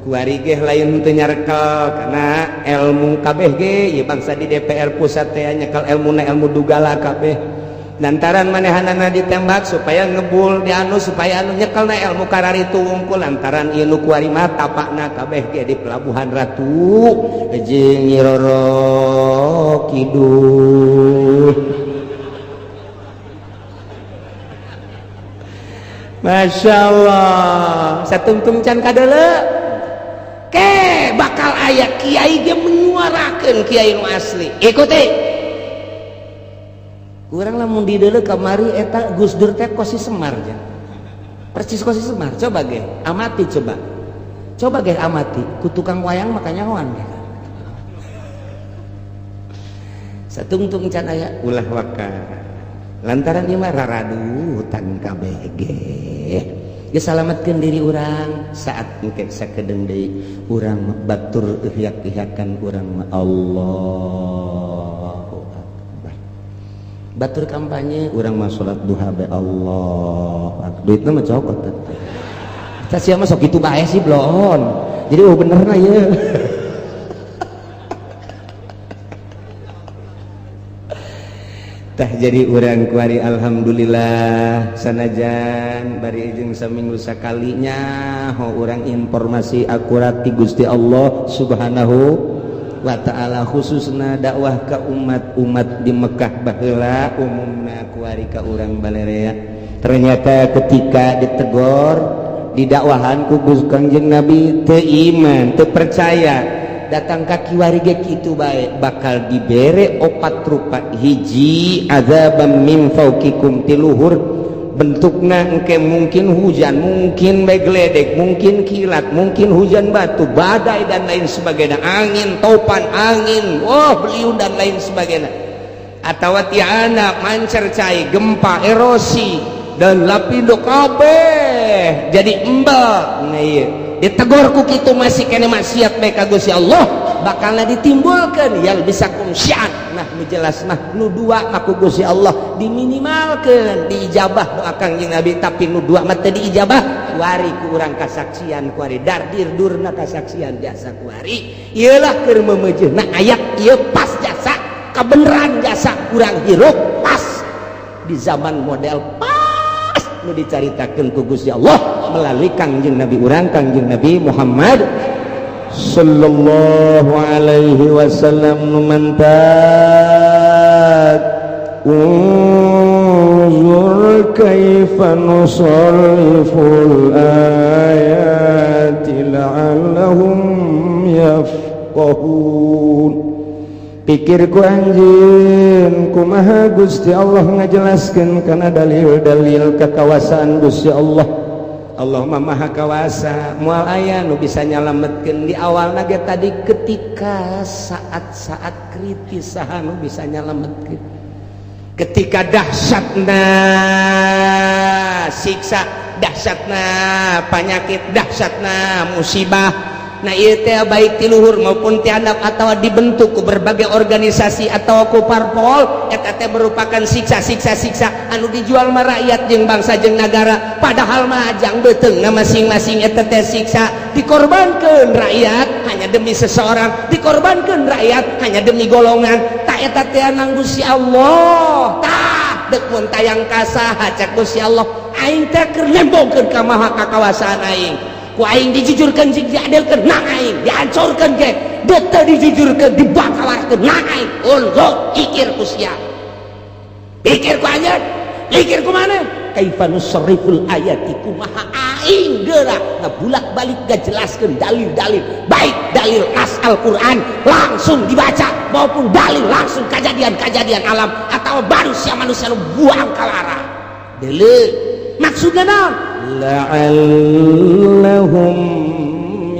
kuari ge lain teu nyarkel kana ilmu kabeh ge ieu bangsa di DPR pusat teh nyekel ilmuna ilmu dugala kabeh lantaran manehanana ditembak supaya ngebul di anu supaya anu nyekelna ilmu kararitu wungkul lantaran ieu nu kuari mah tapakna kabeh ge di Pelabuhan Ratu jeung Nyi Roro Kidul. Masya Allah satungtung can kadeuleu ke bakal aya kiai ge menyuarakeun kiai nu asli ikuti urang lamun di deuleu kamari eta Gus Dur teh kosi Semar ja. Percis kosi Semar. Coba ge amati coba. Coba ge amati ku tukang wayang makanya nyahoan ge. Satungtung can aya ulah waka. Lantaran ieu mah raradutan kabeh ge. Geus salametkeun diri urang saat engke sakedeung deui urang batur ihyak-ihyakan urang mah Allah. Batur kampanye urang mah salat duha be Allah duitna mah cokot teh kita sia mah sok kitu bae sih blon jadi bener na ieu tah jadi urang kuari alhamdulillah sanajan bari jeung saminggu sakalinya ho urang informasi akurat ti Gusti Allah Subhanahu wa ta'ala khususna dakwah ka umat di Mekah baheula umumna kuari ka urang balerea ternyata ketika ditegor didakwahan ku Kangjeng Nabi teu iman teu percaya datang ka kiwari ge kitu bae bakal dibere opat rupa hiji azabam min fauqikum tiluhur bentukna engke mungkin hujan mungkin begledek mungkin kilat mungkin hujan batu badai dan lain sebagainya angin topan angin beliau dan lain sebagainya atau tiana mancer cai gempa erosi dan lapindo kabeh jadi embak nah iya ditegur ku kitu masih kene maksiat bae ka Gusti Allah bakalna ditimbulkeun yal bisakum syan nah nu jelas mah nu dua mah ku Gusti Allah diminimalkeun diijabah doa Kangjeng Nabi tapi nu dua mah teu diijabah kuari ku urang kasaksian kuari dardir durna kasaksian jasa kuari ieu lah keur memeujeuna ayat ieu pas jasa kabeneran jasa urang hirup pas di zaman model pas nu dicaritakeun ku Gusti Allah melalui Kangjeng Nabi urang Kangjeng Nabi Muhammad sallallahu alaihi wasallam numantat unzur kaifa nusarriful ayati la'allahum yafqahun pikir ku anjeun kumaha Gusti Allah ngajelaskeun kana dalil-dalil kekawasaan Gusti Allah Allah mah maha kawasa moal aya nu bisa nyalametkeun di awalna ge tadi ketika saat-saat kritis saha nu bisa nyalametkeun ketika dahsyatna siksa dahsyatna penyakit dahsyatna musibah Nah ieu teh baik ti luhur maupun ti handap atawa dibentuk ku berbagai organisasi atawa ku parpol, eta teh merupakan siksa anu dijual mah rakyat jeung bangsa jeung negara, padahal mah jang beuteung na masing-masing eta teh siksa dikorbankeun rakyat hanya demi seseorang, dikorbankeun rakyat hanya demi golongan. Tak eta teh nang Gusti Allah tah dek mun tayang kasaha cak Gusti Allah, aing teh keur nembongkeun ka maha kakawasaan aing, ku aing dijujurkeun jeung diadilkeun nang aing, dihancurkeun ge deuk teu dijujurkeun dibakalarkeun nang aing. Unzur pikir ku sia, pikir ku anjeun, pikir ku maneh, kaifa nusarriful ayati kumaha aing geura ngabulak-balik ngajelaskeun dalil-dalil, baik dalil nas Al-Qur'an langsung dibaca maupun dalil langsung kejadian-kejadian alam atau manusia nu buang kalara. Deuleu maksudna naon? La'allahum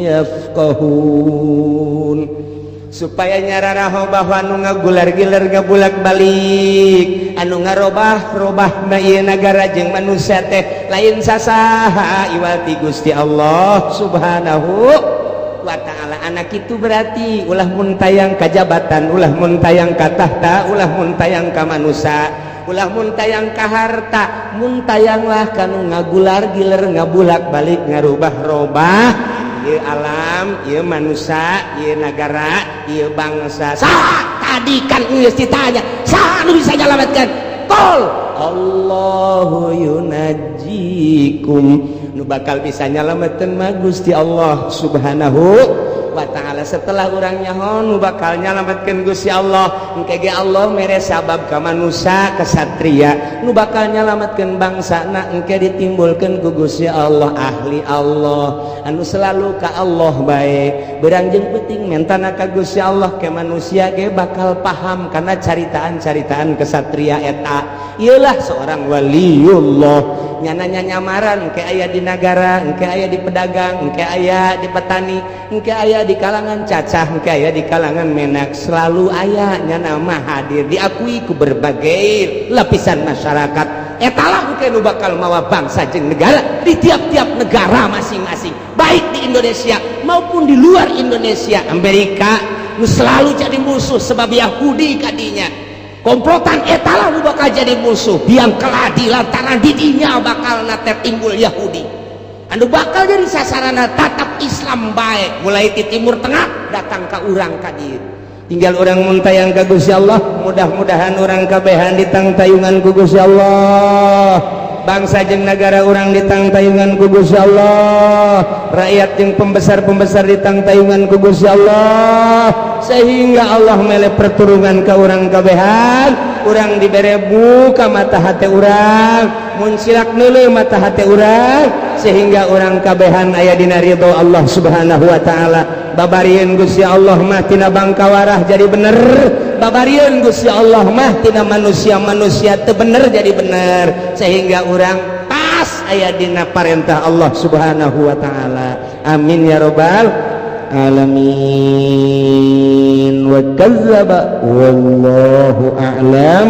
yafqahun, supaya nyararaho bahwa anu ngagular-gilar ngabulak-balik anu ngarobah-robah na ieu nagara jeung manusia teh lain sasaha iwati Gusti Allah Subhanahu wa ta'ala. Anak itu berarti ulah mun tayang kajabatan, ulah mun tayang ka tahta, ulah mun tayang ka manusia, ulah mun tayang ka harta, mun tayanglah kanu ngagular-gilar ngabulak-balik ngarubah-robah ieu alam, ieu manusia, ieu negara, ieu bangsa. Saha tadi kan geus ditanya, saha anu bisa nyalametkeun? Qul Allahu yunajjikum, nu bakal bisa nyalametkeun mah Gusti Allah Subhanahu wa ta'ala. Setelah urang nyaho nu bakal nyalametkeun Gusti Allah, engke ge Allah mere sabab ka manusia ka satria, nu bakal nyalametkeun bangsana engke ditimbulkeun ku Gusti Allah ahli Allah anu selalu ka Allah bae. Beurang jeung peuting mentana ka Gusti Allah ke manusia ge bakal paham kana caritaan-caritaan kesatria eta. Ieulah seorang waliullah, nyana nyamaran engke aya di nagara, engke aya di pedagang, engke aya di petani, engke aya di kalangan cacah, engke aya di kalangan menak, selalu aya nyana mah hadir diakui ku berbagai lapisan masyarakat. Eta lah engke nu bakal mawa bangsa jeung negara di tiap-tiap negara masing-masing, baik di Indonesia maupun di luar Indonesia. Amerika nu selalu jadi musuh sebab Yahudi kadinya, komplotan etalah nu bakal jadi musuh biang keladi lantaran didinya bakal nate timbul Yahudi anu bakal jadi sasarana tatap Islam baik mulai di timur tengah datang ke urang ka dieu. Tinggal urang mun tayang ka Gusti Allah, mudah-mudahan urang kabehan ditangtayungan ku Gusti Allah, bangsa jeung negara urang ditangtayungan ku Gusti Allah, rakyat jeung pembesar-pembesar ditangtayungan ku Gusti Allah, sehingga Allah mele perturungan ka urang kabehan, urang dibere buka mata hati urang, mun silak neuleuh mata hati urang, sehingga urang kabehan aya dina ridho Allah Subhanahu wa ta'ala. Babarieun Gusti Allah mah tina bangkawarah jadi bener, babarieun Gusti Allah mah tina manusia-manusia teu bener jadi bener, sehingga urang pas aya dina parentah Allah Subhanahu wa ta'ala. Amin ya rabbal alamin. Wa kadzdzaba wallahu a'lam.